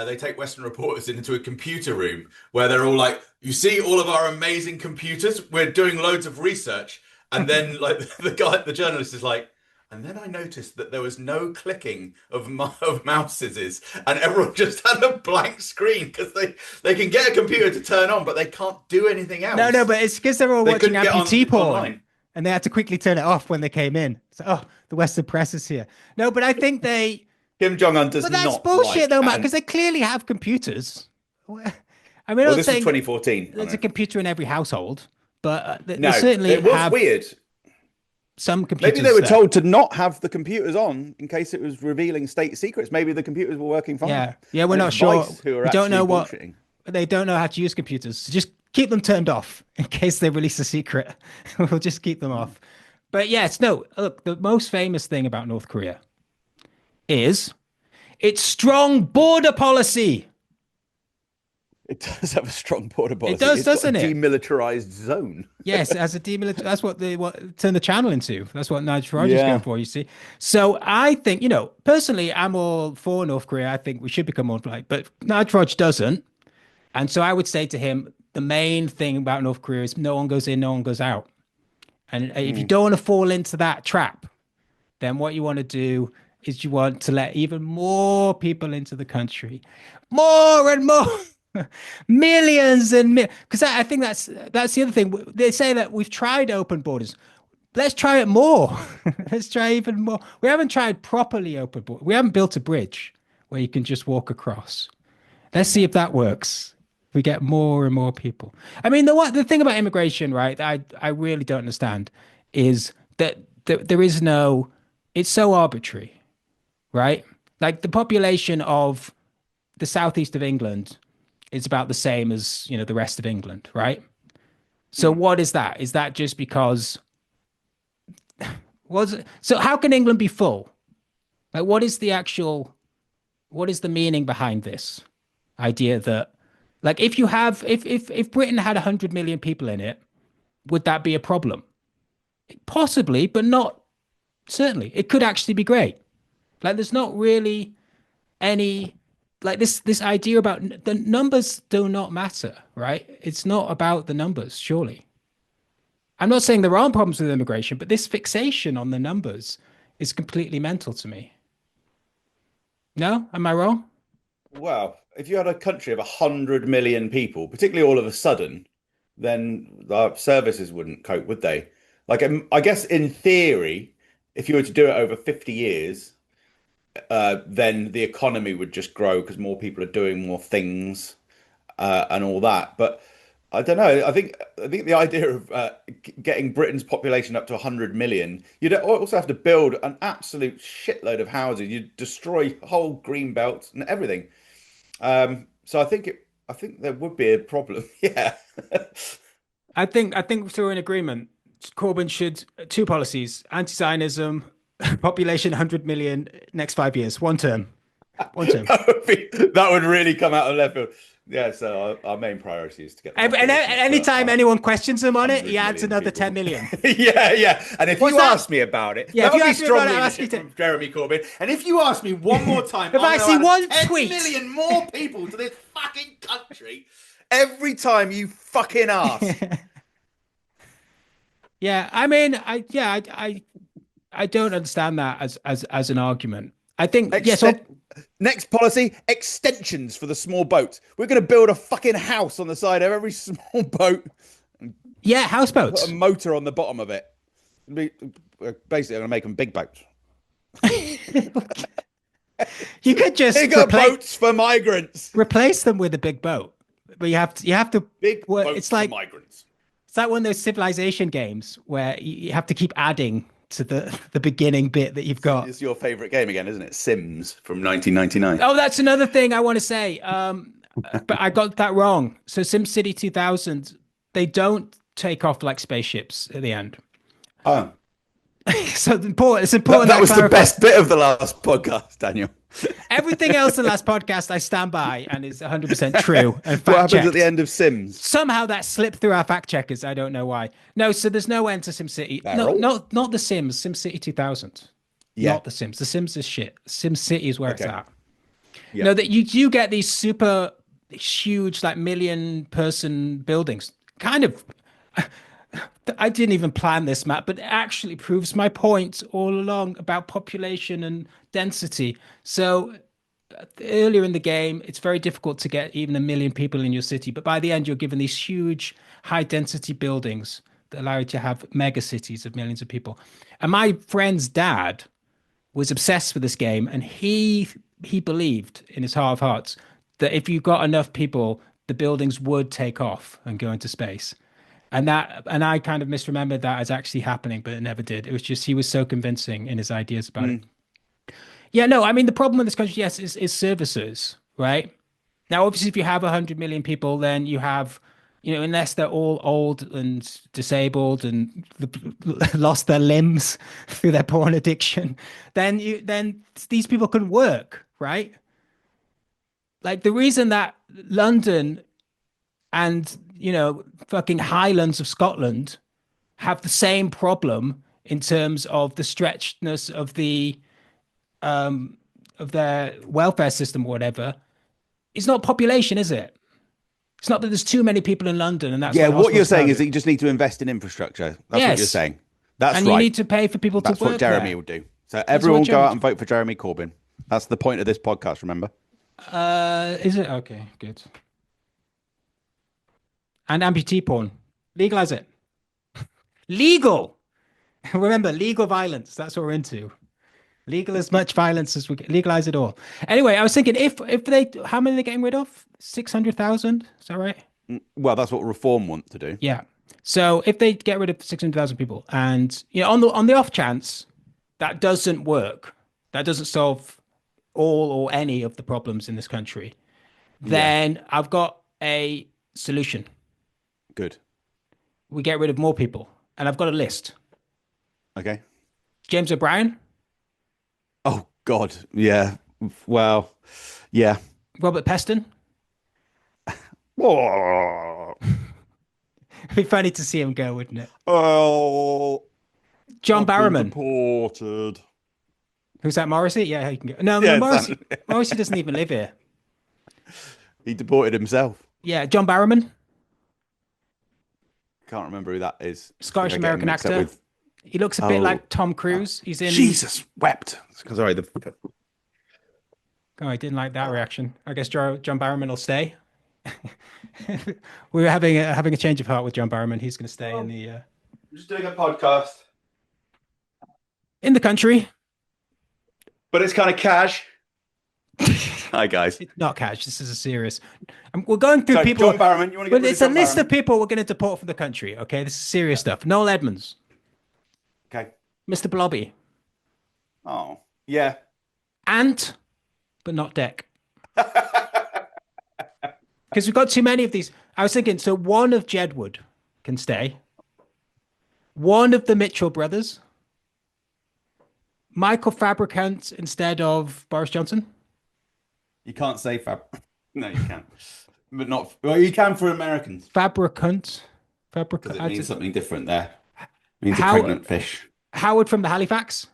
They take Western reporters into a computer room where they're all like, "You see all of our amazing computers? We're doing loads of research." And then, like the journalist is like, and then I noticed that there was no clicking of mouses, and everyone just had a blank screen because they can get a computer to turn on, but they can't do anything else. No, but it's because they're all watching amputee porn. Online. And they had to quickly turn it off when they came in. So, the Western press is here. No, but I think Kim Jong-un does not. But that's bullshit, though, Matt, because they clearly have computers. I mean, this was 2014. There's a computer in every household, but they no, certainly it was have weird. Some computers. Maybe they were told to not have the computers on in case it was revealing state secrets. Maybe the computers were working fine. Yeah, we're not sure. We don't know they don't know how to use computers. So just keep them turned off in case they release a secret. We'll just keep them off. But yes, no, look, the most famous thing about North Korea is its strong border policy. It does have a strong border policy. It does, doesn't it? Demilitarized zone. Yes, as a demilitarized. That's what they turn the channel into. That's what Nigel Farage is going for, you see. So I think, personally, I'm all for North Korea. I think we should become more like, but Nigel Farage doesn't. And so I would say to him, the main thing about North Korea is no one goes in, no one goes out. And if you don't want to fall into that trap, then what you want to do is you want to let even more people into the country. More and more. Millions and because I think that's the other thing. They say that we've tried open borders. Let's try it more. Let's try even more. We haven't tried properly open border. We haven't built a bridge where you can just walk across. Let's see if that works. We get more and more people. I mean, the thing about immigration, right? That I really don't understand is that there is no. It's so arbitrary, right? Like the population of the southeast of England is about the same as the rest of England, right? So what is that? Is that just because? So how can England be full? Like, what is the meaning behind this idea that, like, if Britain had 100 million people in it, would that be a problem? Possibly, but not certainly. It could actually be great. Like, there's not really any, like, this idea about the numbers do not matter, right? It's not about the numbers, surely. I'm not saying there aren't problems with immigration, but this fixation on the numbers is completely mental to me. No? Am I wrong? Well, if you had a country of 100 million people, particularly all of a sudden, then the services wouldn't cope, would they? Like, I guess in theory, if you were to do it over 50 years, then the economy would just grow because more people are doing more things and all that. But I don't know. I think the idea of getting Britain's population up to 100 million, you'd also have to build an absolute shitload of housing. You'd destroy whole green belts and everything. So I think there would be a problem. Yeah. I think we're in agreement. Corbyn should two policies: anti-Zionism, population 100 million next 5 years, one term. That would really come out of left field. Yeah, so our main priority is to get. And anytime anyone questions him on it, he adds another 10 million. Yeah. And if you ask me about it, yeah, that would be strong leadership from Jeremy Corbyn. And if you ask me one more time, if I see one 10 tweet, million more people to this fucking country every time you fucking ask. Yeah, I mean, I don't understand that as an argument. I think next policy, extensions for the small boats. We're going to build a fucking house on the side of every small boat. Yeah, houseboats. Put a motor on the bottom of it. We're basically going to make them big boats. You could just bigger boats for migrants. Replace them with a big boat, but you have to big boats it's like for migrants. It's like one of those civilization games where you have to keep adding to the beginning bit that you've got. It's your favorite game again, isn't it? Sims from 1999. Oh, that's another thing I want to say. But I got that wrong. So SimCity 2000, they don't take off like spaceships at the end. Oh. So it's important. That was the best bit of the last podcast, Daniel. Everything else in the last podcast I stand by and is 100% true. And what happens at the end of Sims? Somehow that slipped through our fact checkers. I don't know why. No, so there's no end to SimCity. No, not the Sims. SimCity 2000. Yeah. Not the Sims. The Sims is shit. SimCity is where it's at. Yeah. No, that you get these super huge, like 1,000,000-person buildings. Kind of. I didn't even plan this, Matt, but it actually proves my point all along about population and density. So earlier in the game, it's very difficult to get even 1 million people in your city. But by the end, you're given these huge, high-density buildings that allow you to have mega cities of millions of people. And my friend's dad was obsessed with this game, and he believed in his heart of hearts that if you got enough people, the buildings would take off and go into space. And I kind of misremembered that as actually happening, but it never did. It was just he was so convincing in his ideas about it. Yeah, no, I mean, the problem with this country, yes, is services, right? Now, obviously, if you have 100 million people, then you have, unless they're all old and disabled and lost their limbs through their porn addiction, then these people can work, right? Like the reason that London and fucking Highlands of Scotland have the same problem in terms of the stretchedness of of their welfare system or whatever. It's not population, is it? It's not that there's too many people in London and that's what you're saying is that you just need to invest in infrastructure. That's what you're saying. That's and right. You need to pay for people to work. That's what Jeremy will do. So everyone go out and vote for Jeremy Corbyn. That's the point of this podcast, remember? Is it? Okay, good. And amputee porn. Legalize it. Legal. Remember, legal violence. That's what we're into. Legal as much violence as we can. Legalize it all. Anyway, I was thinking if they, how many are they getting rid of? 600,000. Is that right? Well, that's what Reform want to do. Yeah. So if they get rid of 600,000 people, and on the off chance that doesn't work, that doesn't solve all or any of the problems in this country, then I've got a solution. Good. We get rid of more people, and I've got a list. Okay. James O'Brien. Oh God. Yeah. Well. Yeah. Robert Peston. Oh. It'd be funny to see him go, wouldn't it? Oh. John Barrowman. Deported. Who's that? Morrissey? Yeah, he can go. No, Yeah, Morrissey. Morrissey doesn't even live here. He deported himself. Yeah, John Barrowman. Can't remember who that is. Scottish American actor. With... He looks a bit like Tom Cruise. He's in. Jesus wept. Sorry. Oh, I didn't like that reaction. I guess John Barrowman will stay. We were having a change of heart with John Barrowman. He's going to stay in the. I'm just doing a podcast. In the country. But it's kind of cash. Hi guys. It's not cash. This is a serious. We're going through people. John Barrowman, you want to get But it's a list of people we're going to deport from the country. Okay, this is serious stuff. Noel Edmonds. Okay. Mr. Blobby. Oh yeah. Ant, but not Deck. Because we've got too many of these. I was thinking, so one of Jedward can stay. One of the Mitchell brothers. Michael Fabricant instead of Boris Johnson. You can't say No, you can't. But not. Well, you can for Americans. Fabricant. Because it means something different there. It means a pregnant fish. Howard from the Halifax.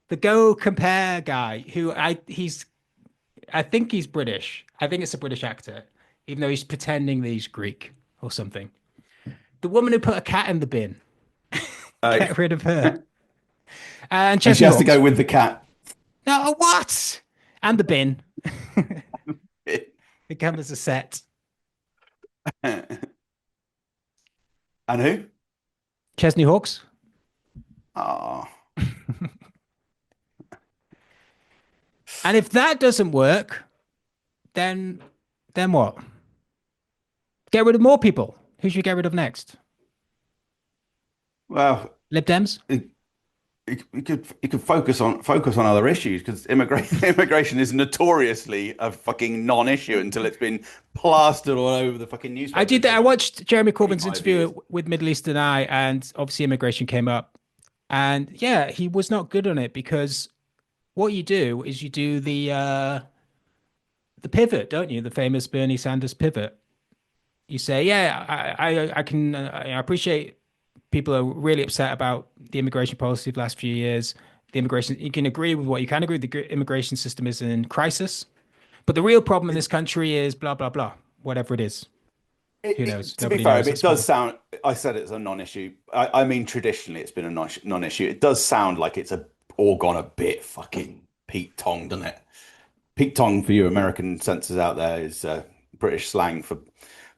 The Go Compare guy, who I think he's British. I think it's a British actor, even though he's pretending that he's Greek or something. The woman who put a cat in the bin. Get rid of her. And she has to go with the cat. No, what? And the bin. It comes as a set. And who? Chesney Hawkes. Oh. And if that doesn't work, then what? Get rid of more people. Who should we get rid of next? Well, Lib Dems. You could focus on other issues because immigration is notoriously a fucking non-issue until it's been plastered all over the fucking newspaper. I did that. I watched Jeremy Corbyn's interview with Middle Eastern Eye, and obviously immigration came up, and yeah, he was not good on it because what you do is you do the pivot, don't you? The famous Bernie Sanders pivot. You say, yeah, I can I appreciate. People are really upset about the immigration policy of the last few years. The immigration, you can agree with what you can agree. The immigration system is in crisis, but the real problem in this country is blah blah blah, whatever it is. Who knows? To be fair, it does sound. I said it's a non-issue. I mean, traditionally, it's been a non-issue. It does sound like it's all gone a bit fucking Pete Tong, doesn't it? Pete Tong for you American censors out there is British slang for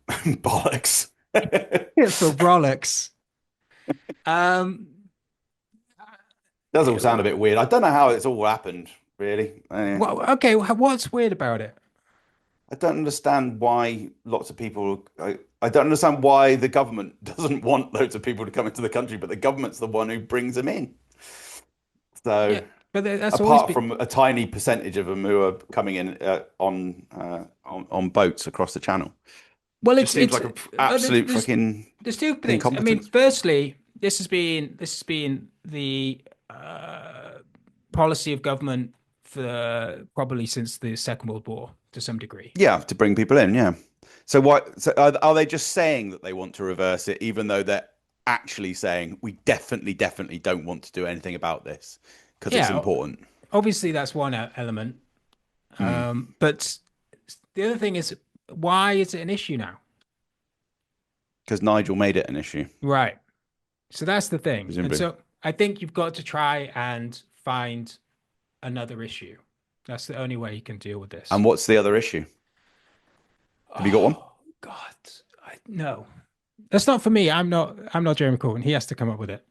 bollocks. For bollocks. Does all sound a bit weird. I don't know how it's all happened, really. Well, okay, what's weird about it? I don't understand why lots of people. I don't understand why the government doesn't want loads of people to come into the country, but the government's the one who brings them in. So, yeah, but that's apart from a tiny percentage of them who are coming in on boats across the channel. Well, it seems like an absolute fucking. There's two things. I mean, firstly, this has been the policy of government for probably since the Second World War to some degree. Yeah, to bring people in. Yeah. So what? So are they just saying that they want to reverse it, even though they're actually saying we definitely don't want to do anything about this because it's important? Obviously, that's one element. But the other thing is, why is it an issue now? Because Nigel made it an issue. Right. So that's the thing. Presumably. And so I think you've got to try and find another issue. That's the only way you can deal with this. And what's the other issue? Have you got one? God, no, that's not for me. I'm not Jeremy Corbyn. He has to come up with it.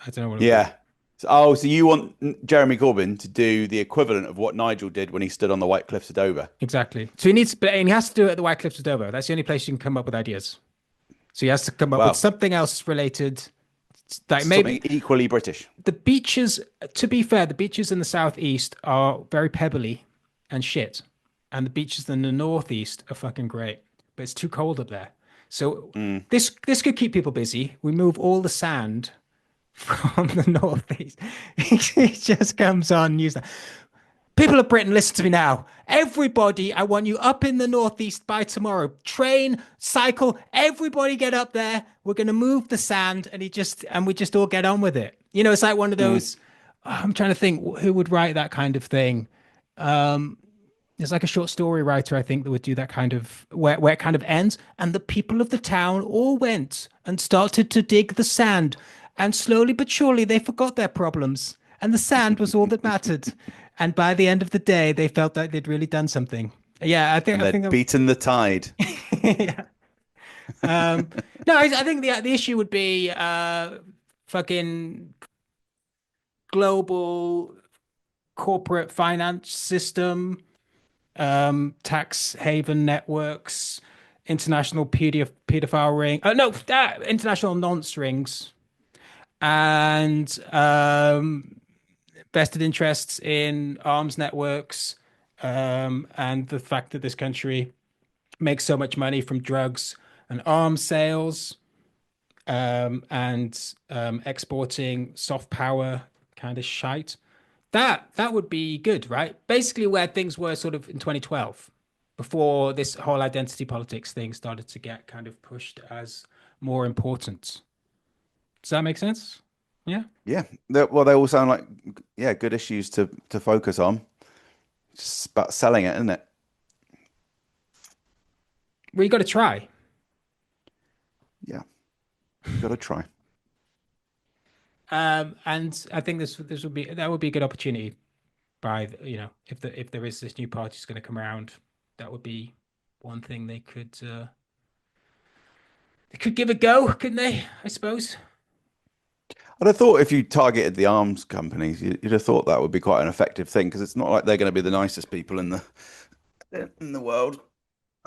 I don't know what it would be. Yeah. So you want Jeremy Corbyn to do the equivalent of what Nigel did when he stood on the White Cliffs of Dover? Exactly. So he needs, and he has to do it at the White Cliffs of Dover. That's the only place you can come up with ideas. So he has to come up with Well, something else related. Like something maybe equally British. the beaches, to be fair, the beaches in the southeast are very pebbly and shit. And the beaches in the northeast are fucking great. But it's too cold up there. So this could keep people busy. We move all the sand from the northeast. It just comes on news. People of Britain, listen to me now. Everybody, I want you up in the northeast by tomorrow. Train, cycle, everybody get up there. We're going to move the sand, and we just all get on with it. You know, it's like one of those. I'm trying to think who would write that kind of thing. There's like a short story writer, I think, that would do that kind of where it kind of ends. And the people of the town all went and started to dig the sand, and slowly but surely they forgot their problems, and the sand was all that mattered. And by the end of the day, they felt like they'd really done something. Yeah, And they'd beaten the tide. Yeah. No, I think the issue would be fucking global corporate finance system, tax haven networks, international pedophile ring. No, international nonce rings, and vested interests in arms networks, and the fact that this country makes so much money from drugs and arms sales, and exporting soft power kind of shite. That would be good, right? Basically, where things were sort of in 2012, before this whole identity politics thing started to get kind of pushed as more important. Does that make sense? Yeah. Yeah. Well, they all sound like, yeah, good issues to focus on. It's just about selling it, isn't it? Well, you got to try. Yeah. You got to try. And I think this would be that would be a good opportunity. If there is this new party that's going to come around, that would be one thing they could give a go, couldn't they? I suppose. I'd have thought if you targeted the arms companies, you'd have thought that would be quite an effective thing because it's not like they're going to be the nicest people in the world.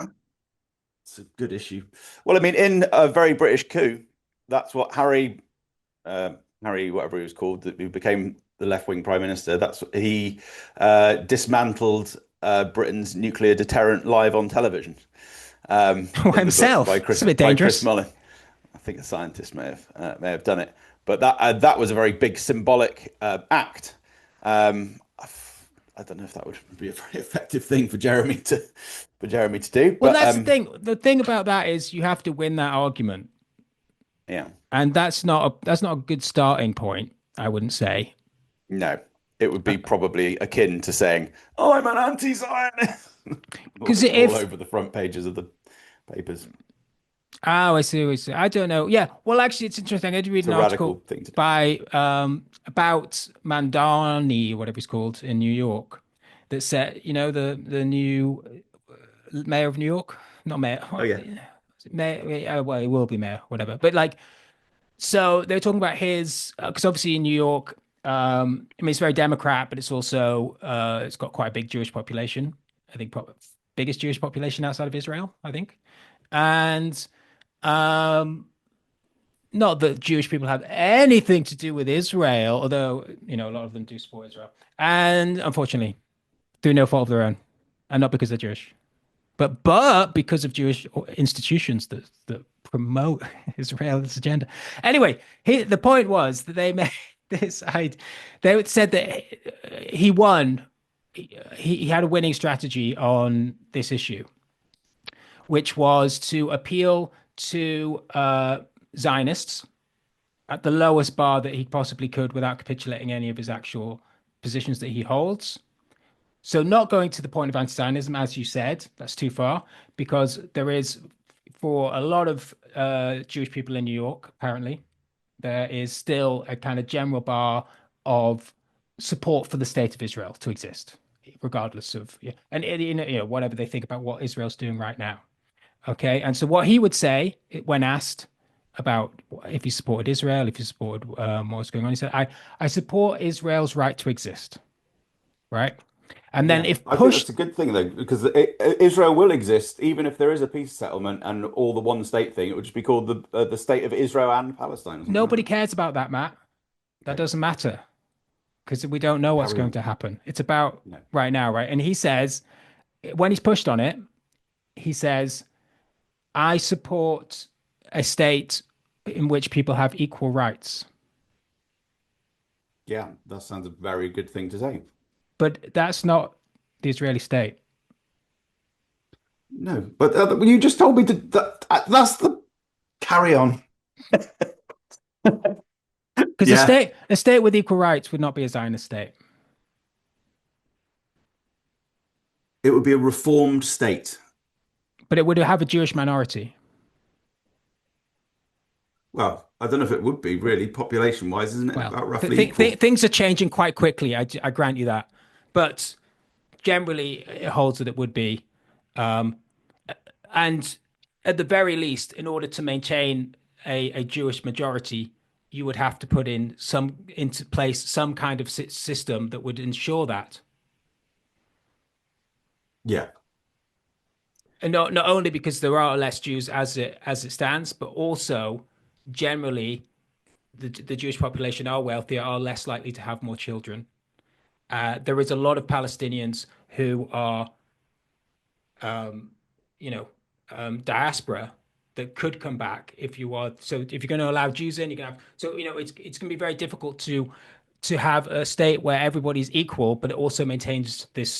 It's a good issue. Well, I mean, in a very British coup, that's what Harry, whatever he was called, who became the left-wing prime minister. He dismantled Britain's nuclear deterrent live on television. Himself. It's a bit dangerous. Chris Mullin. I think a scientist may have done it, but that was a very big symbolic act. I don't know if that would be a very effective thing for Jeremy to do. Well, but, that's the thing. The thing about that is you have to win that argument. Yeah. And that's not a good starting point, I wouldn't say. No, it would be probably akin to saying, "Oh, I'm an anti-Zionist," because all over the front pages of the papers. Oh, I see. I don't know. Yeah. Well, actually, it's interesting. I did read an article by about Mandani, whatever he's called, in New York, that said, the new mayor of New York, not mayor. Oh yeah. Mayor. Well, he will be mayor, whatever. But so they're talking about his, because obviously in New York, I mean, it's very Democrat, but it's also it's got quite a big Jewish population. I think probably biggest Jewish population outside of Israel, I think, and not that Jewish people have anything to do with Israel, although a lot of them do support Israel, and unfortunately, through no fault of their own, and not because they're Jewish, but because of Jewish institutions that promote Israel's agenda. Anyway, the point was that they made this. They said that he won. He had a winning strategy on this issue, which was to appeal to Zionists at the lowest bar that he possibly could without capitulating any of his actual positions that he holds. So not going to the point of anti-Zionism, as you said, that's too far, because there is, for a lot of Jewish people in New York, apparently, there is still a kind of general bar of support for the state of Israel to exist, regardless of, and whatever they think about what Israel's doing right now. Okay. And so what he would say when asked about if he supported Israel, if he supported what was going on, he said, I support Israel's right to exist. Right. And then Yeah, if I think that's pushed, a good thing though, because Israel will exist even if there is a peace settlement and all the one state thing. It would just be called the state of Israel and Palestine or something like nobody that. cares about that, Matt. That Okay, doesn't matter because we don't know what's carry going on. to happen. It's about No. right now, right? And he says, when he's pushed on it, he says, I support a state in which people have equal rights. Yeah, that sounds a very good thing to say. But that's not the Israeli state. No, but you just told me to that's the carry on. Because Yeah, a state with equal rights would not be a Zionist state. it would be a reformed state. But it would have a Jewish minority. Well, I don't know if it would be really population wise, isn't it Well, about roughly equal? things are changing quite quickly. I grant you that. But generally, it holds that it would be. Um, and at the very least, in order to maintain a Jewish majority, you would have to put into place some kind of system that would ensure that. Yeah, And not only because there are less Jews as it stands, but also generally the Jewish population are wealthier, are less likely to have more children. There is a lot of Palestinians who are, um, you know, diaspora that could come back if you are. So if you're going to allow Jews in, you're going to have. So it's going to be very difficult to have a state where everybody's equal, but it also maintains this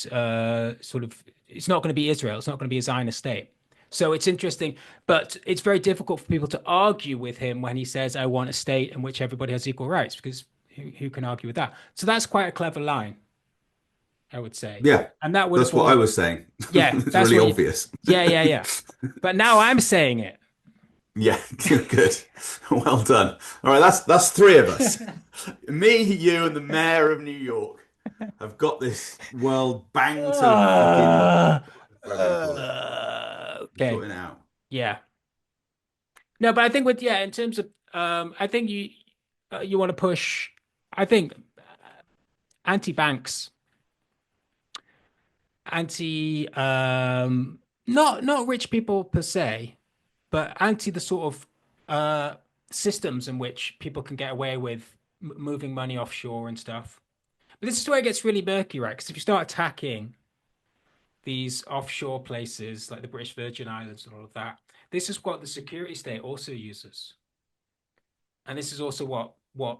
sort of. It's not going to be Israel. It's not going to be a Zionist state. So it's interesting, but it's very difficult for people to argue with him when he says, "I want a state in which everybody has equal rights," because who can argue with that? So that's quite a clever line, I would say. yeah, And that would that's have what I all, was saying. yeah, It's that's really what obvious. yeah. But now I'm saying it. Yeah, good. Well done. All right, that's three of us. Me, you, and the mayor of New York have got this world bang to fucking whatever you call it. Okay. Sorting out. Yeah. No, but I think in terms of I think you want to push I think anti-banks, anti not rich people per se, but anti the sort of systems in which people can get away with moving money offshore and stuff. But this is where it gets really murky, right? Because if you start attacking these offshore places like the British Virgin Islands and all of that, this is what the security state also uses. And this is also what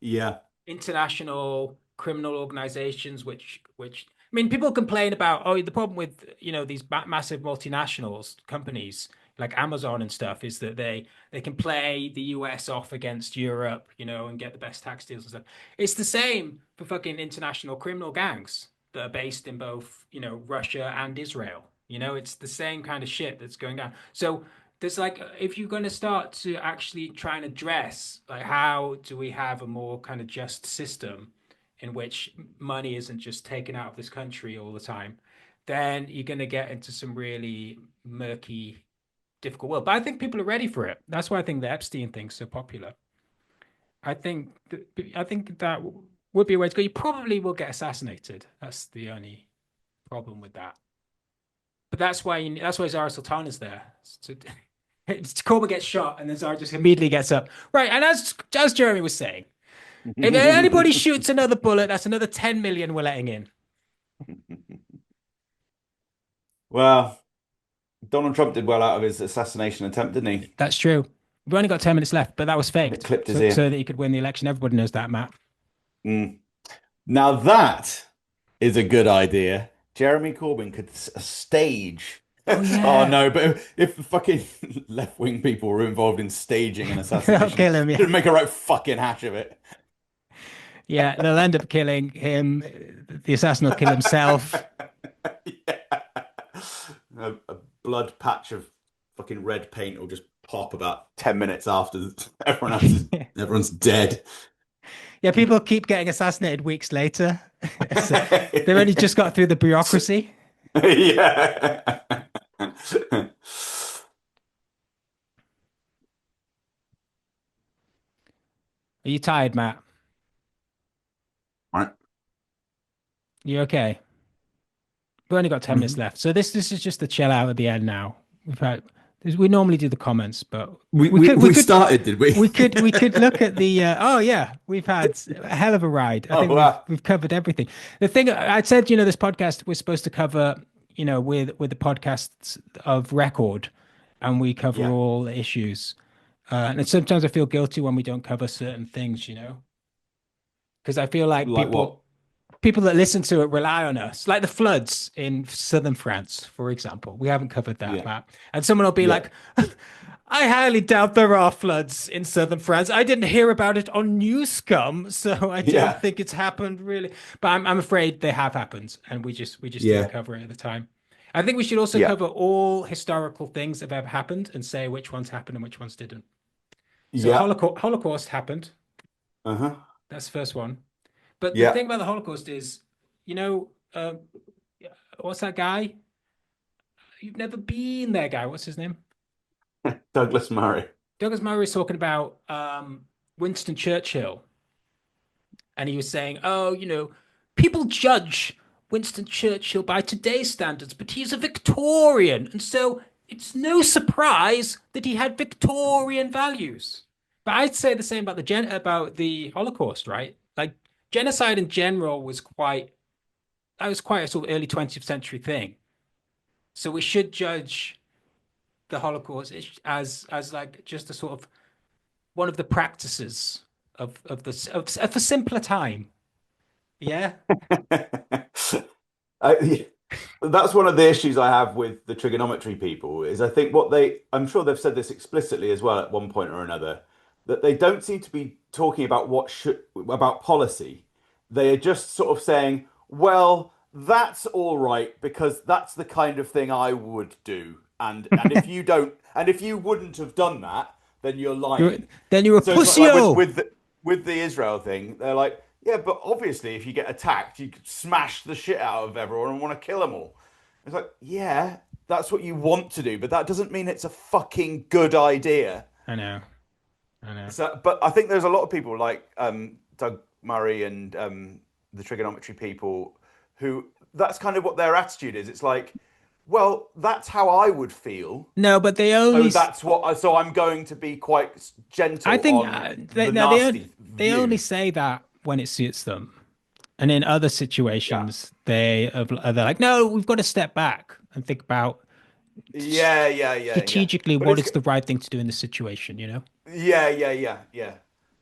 Yeah, international criminal organizations, which I mean, people complain about, oh, the problem with these massive multinationals companies like Amazon and stuff is that they can play the US off against Europe, and get the best tax deals and stuff. It's the same for fucking international criminal gangs that are based in both, Russia and Israel. It's the same kind of shit that's going down. So there's like, if you're going to start to actually try and address like how do we have a more kind of just system in which money isn't just taken out of this country all the time, then you're going to get into some really murky, difficult world. But I think people are ready for it. That's why I think the Epstein thing's so popular. I think that would be a way to go. You probably will get assassinated. That's the only problem with that. But that's why Zara Sultan is there. Korma gets shot, and then Zara just immediately gets up. Right, and as Jeremy was saying, if anybody shoots another bullet, that's another 10 million we're letting in. well, Donald Trump did well out of his assassination attempt, didn't he? That's true. We've only got 10 minutes left, but that was It faked, clipped his so, ear. so that he could win the election. Everybody knows that, Matt. Mm. Now that is a good idea. Jeremy Corbyn could stage. Oh, yeah. Oh no, but if the fucking left-wing people were involved in staging an They'll assassination, kill him, yeah. they'd make a right fucking hash of it. Yeah, they'll end up killing him. The assassin will kill himself. Yeah. A blood patch of fucking red paint will just pop about 10 minutes after everyone's dead. Yeah, people keep getting assassinated weeks later. So they've only just got through the bureaucracy. Yeah. Are you tired, Matt? Right. You okay? We've only got 10 minutes left. So this is just the chill out at the end now. We normally do the comments, but We started, did we? we could look at the oh yeah, we've had a hell of a ride. I Oh think wow. we've covered everything. The thing I said, this podcast we're supposed to cover, with the podcasts of record, and we cover Yeah. all the issues. And sometimes I feel guilty when we don't cover certain things, because I feel like Like what? people that listen to it rely on us, like the floods in southern France, for example. We haven't covered that, Yeah. Matt. And someone will be Yeah. like, I highly doubt there are floods in southern France. I didn't hear about it on Newscum, so I Yeah. don't think it's happened really. But I'm afraid they have happened, and we just Yeah. didn't cover it at the time. I think we should also Yeah. cover all historical things that have ever happened and say which ones happened and which ones didn't. So Yeah. Holocaust happened. Uh-huh. That's the first one. But the Yeah. thing about the Holocaust is, what's that guy? You've never been there, guy. What's his name? Douglas Murray. Douglas Murray was talking about Winston Churchill, and he was saying, "Oh, people judge Winston Churchill by today's standards, but he's a Victorian, and so it's no surprise that he had Victorian values." But I'd say the same about the Holocaust, right? Like genocide in general was quite a sort of early 20th century thing. So we should judge the Holocaust as like just a sort of one of the practices of a simpler time. Yeah. That's one of the issues I have with the trigonometry people is I think I'm sure they've said this explicitly as well at one point or another, that they don't seem to be talking about about policy. They are just sort of saying, well, that's all right because that's the kind of thing I would do. And if you wouldn't have done that, then you're lying. Then you're a So it's pussy. like with the Israel thing, they're like, yeah, but obviously if you get attacked, you could smash the shit out of everyone and want to kill them all. It's like, yeah, that's what you want to do, but that doesn't mean it's a fucking good idea. I know. So, but I think there's a lot of people like Doug Murray and the trigonometry people who that's kind of what their attitude is. It's like, well, that's how I would feel. No, but they only. So I'm going to be quite gentle. I think on they only say that when it suits them, and in other situations they're like, no, we've got to step back and think about strategically what is the right thing to do in the situation. Yeah.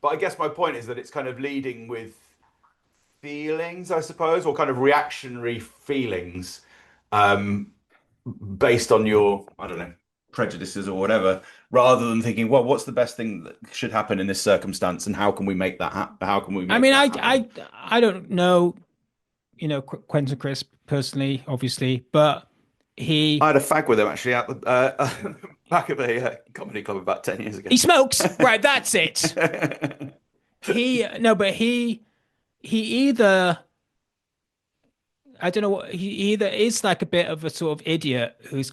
But I guess my point is that it's kind of leading with feelings, I suppose, or kind of reactionary feelings, based on your, I don't know, prejudices or whatever, rather than thinking, well, what's the best thing that should happen in this circumstance, and how can we make that happen? How can we? I don't know, Quentin Crisp personally, obviously, but I had a fag with him actually at the back of a comedy club about 10 years ago. He smokes, right? That's it. He either, I don't know what, he either is like a bit of a sort of idiot who's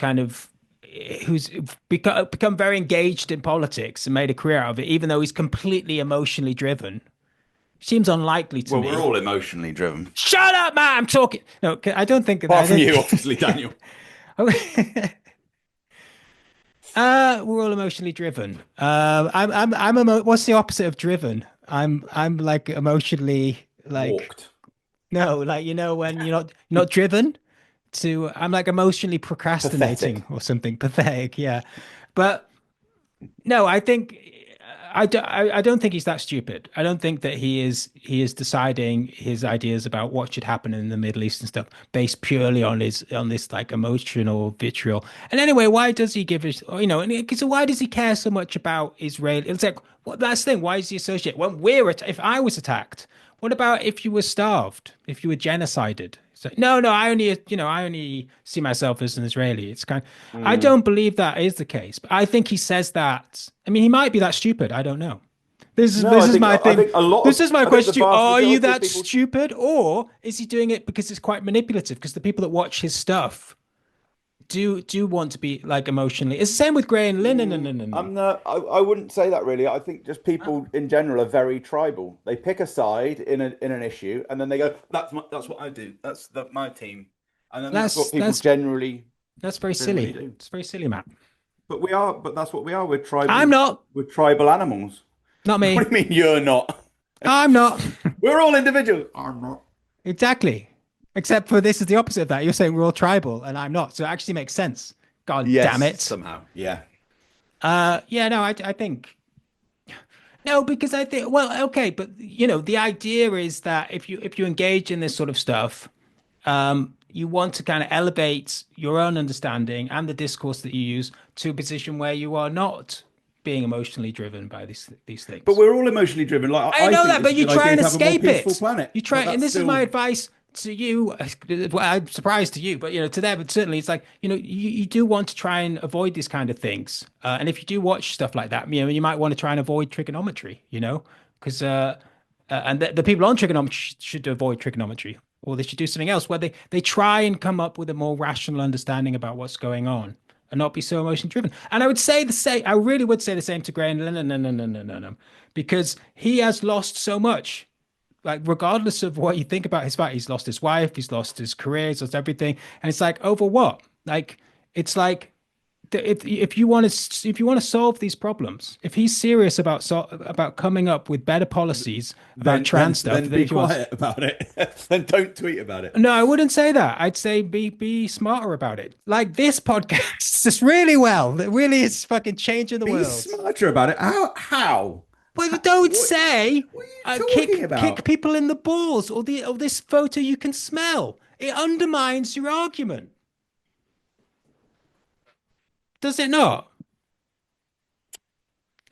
become very engaged in politics and made a career out of it, even though he's completely emotionally driven. Seems unlikely to me. Well, we're all emotionally driven. Shut up, man! I'm talking. No, I don't think. Apart from you, obviously, Daniel. We're all emotionally driven. What's the opposite of driven? I'm like emotionally like walked. No, like when you're not driven to. I'm like emotionally procrastinating pathetic. or something pathetic. Yeah, but no, I think I don't think he's that stupid. I don't think that he is deciding his ideas about what should happen in the Middle East and stuff based purely on this like emotional vitriol. And anyway, why does he give his so why does he care so much about Israel? It's like that's the thing. Why is he associate? When if I was attacked, what about if you were starved? If you were genocided? So no, I only see myself as an Israeli. It's I don't believe that is the case, but I think he says that. I mean, he might be that stupid. I don't know. This is my thing. This is my question. Are you that stupid, or is he doing it because it's quite manipulative? Because the people that watch his stuff do want to be like emotionally. It's the same with Gray and Lynn. No. I'm not. I wouldn't say that really. I think just people in general are very tribal. They pick a side in an issue, and then they go, that's what I do. That's my team." And then that's what people generally very silly. do. It's very silly, Matt. But we are. But that's what we are. We're tribal. I'm not. We're tribal animals. Not me. What do you mean you're not? I'm not. We're all individuals. I'm not. Exactly. Except for this is the opposite of that. You're saying we're all tribal, and I'm not. So it actually makes sense. God damn it. Somehow. Yeah. Yeah. No, I think. No, because I think. Well, okay, but the idea is that if you engage in this sort of stuff, you want to kind of elevate your own understanding and the discourse that you use to a position where you are not being emotionally driven by these things. But we're all emotionally driven. Like I know think that, but you try and escape it. Planet. You try, and this is my advice to you. Well, I'm surprised to you, but to them, but certainly it's like you do want to try and avoid these kind of things. And if you do watch stuff like that, you might want to try and avoid trigonometry. Because and the people on trigonometry should avoid trigonometry, or they should do something else where they try and come up with a more rational understanding about what's going on and not be so emotion driven. And I would say the same. I really would say the same to Gray. No, because he has lost so much. Like, regardless of what you think about his fight, he's lost his wife, he's lost his career, he's lost everything, and it's like, over what? Like, it's like, if you want to solve these problems, if he's serious about coming up with better policies about trans stuff, then be quiet about it. Then don't tweet about it. No, I wouldn't say that. I'd say be smarter about it. Like this podcast is really well. It really is fucking changing the world. Be smarter about it. How? Well, don't say what are you talking about? Kick people in the balls or this photo you can smell. It undermines your argument. Does it not?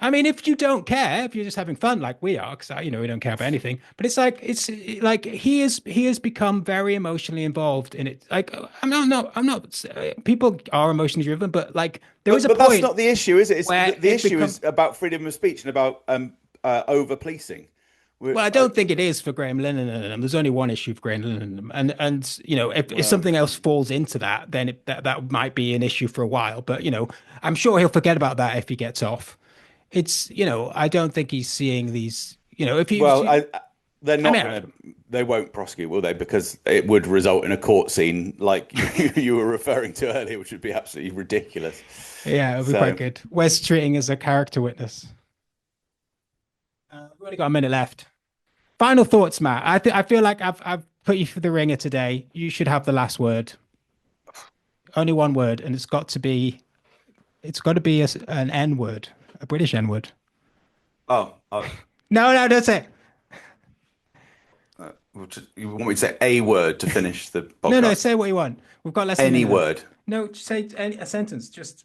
I mean, if you don't care, if you're just having fun like we are, because we don't care about anything. But it's like he has become very emotionally involved in it. Like I'm not. People are emotionally driven, but like there is a point. But that's not the issue, is it? The issue is about freedom of speech and about over policing. Well, I don't think it is for Graham Linehan. There's only one issue for Graham Linehan, and if something else falls into that, then that might be an issue for a while. But I'm sure he'll forget about that if he gets off. It's I don't think he's seeing these. If you they're not. They won't prosecute, will they? Because it would result in a court scene like you were referring to earlier, which would be absolutely ridiculous. Yeah, it would be quite good. Wes treating as a character witness. We've only got a minute left. Final thoughts, Matt. I feel like I've put you through the ringer today. You should have the last word. Only one word, and it's got to be an N word, a British N word. Oh. No, don't say it. You want me to say a word to finish the podcast? No, say what you want. We've got less than any word. No, just say a sentence. Just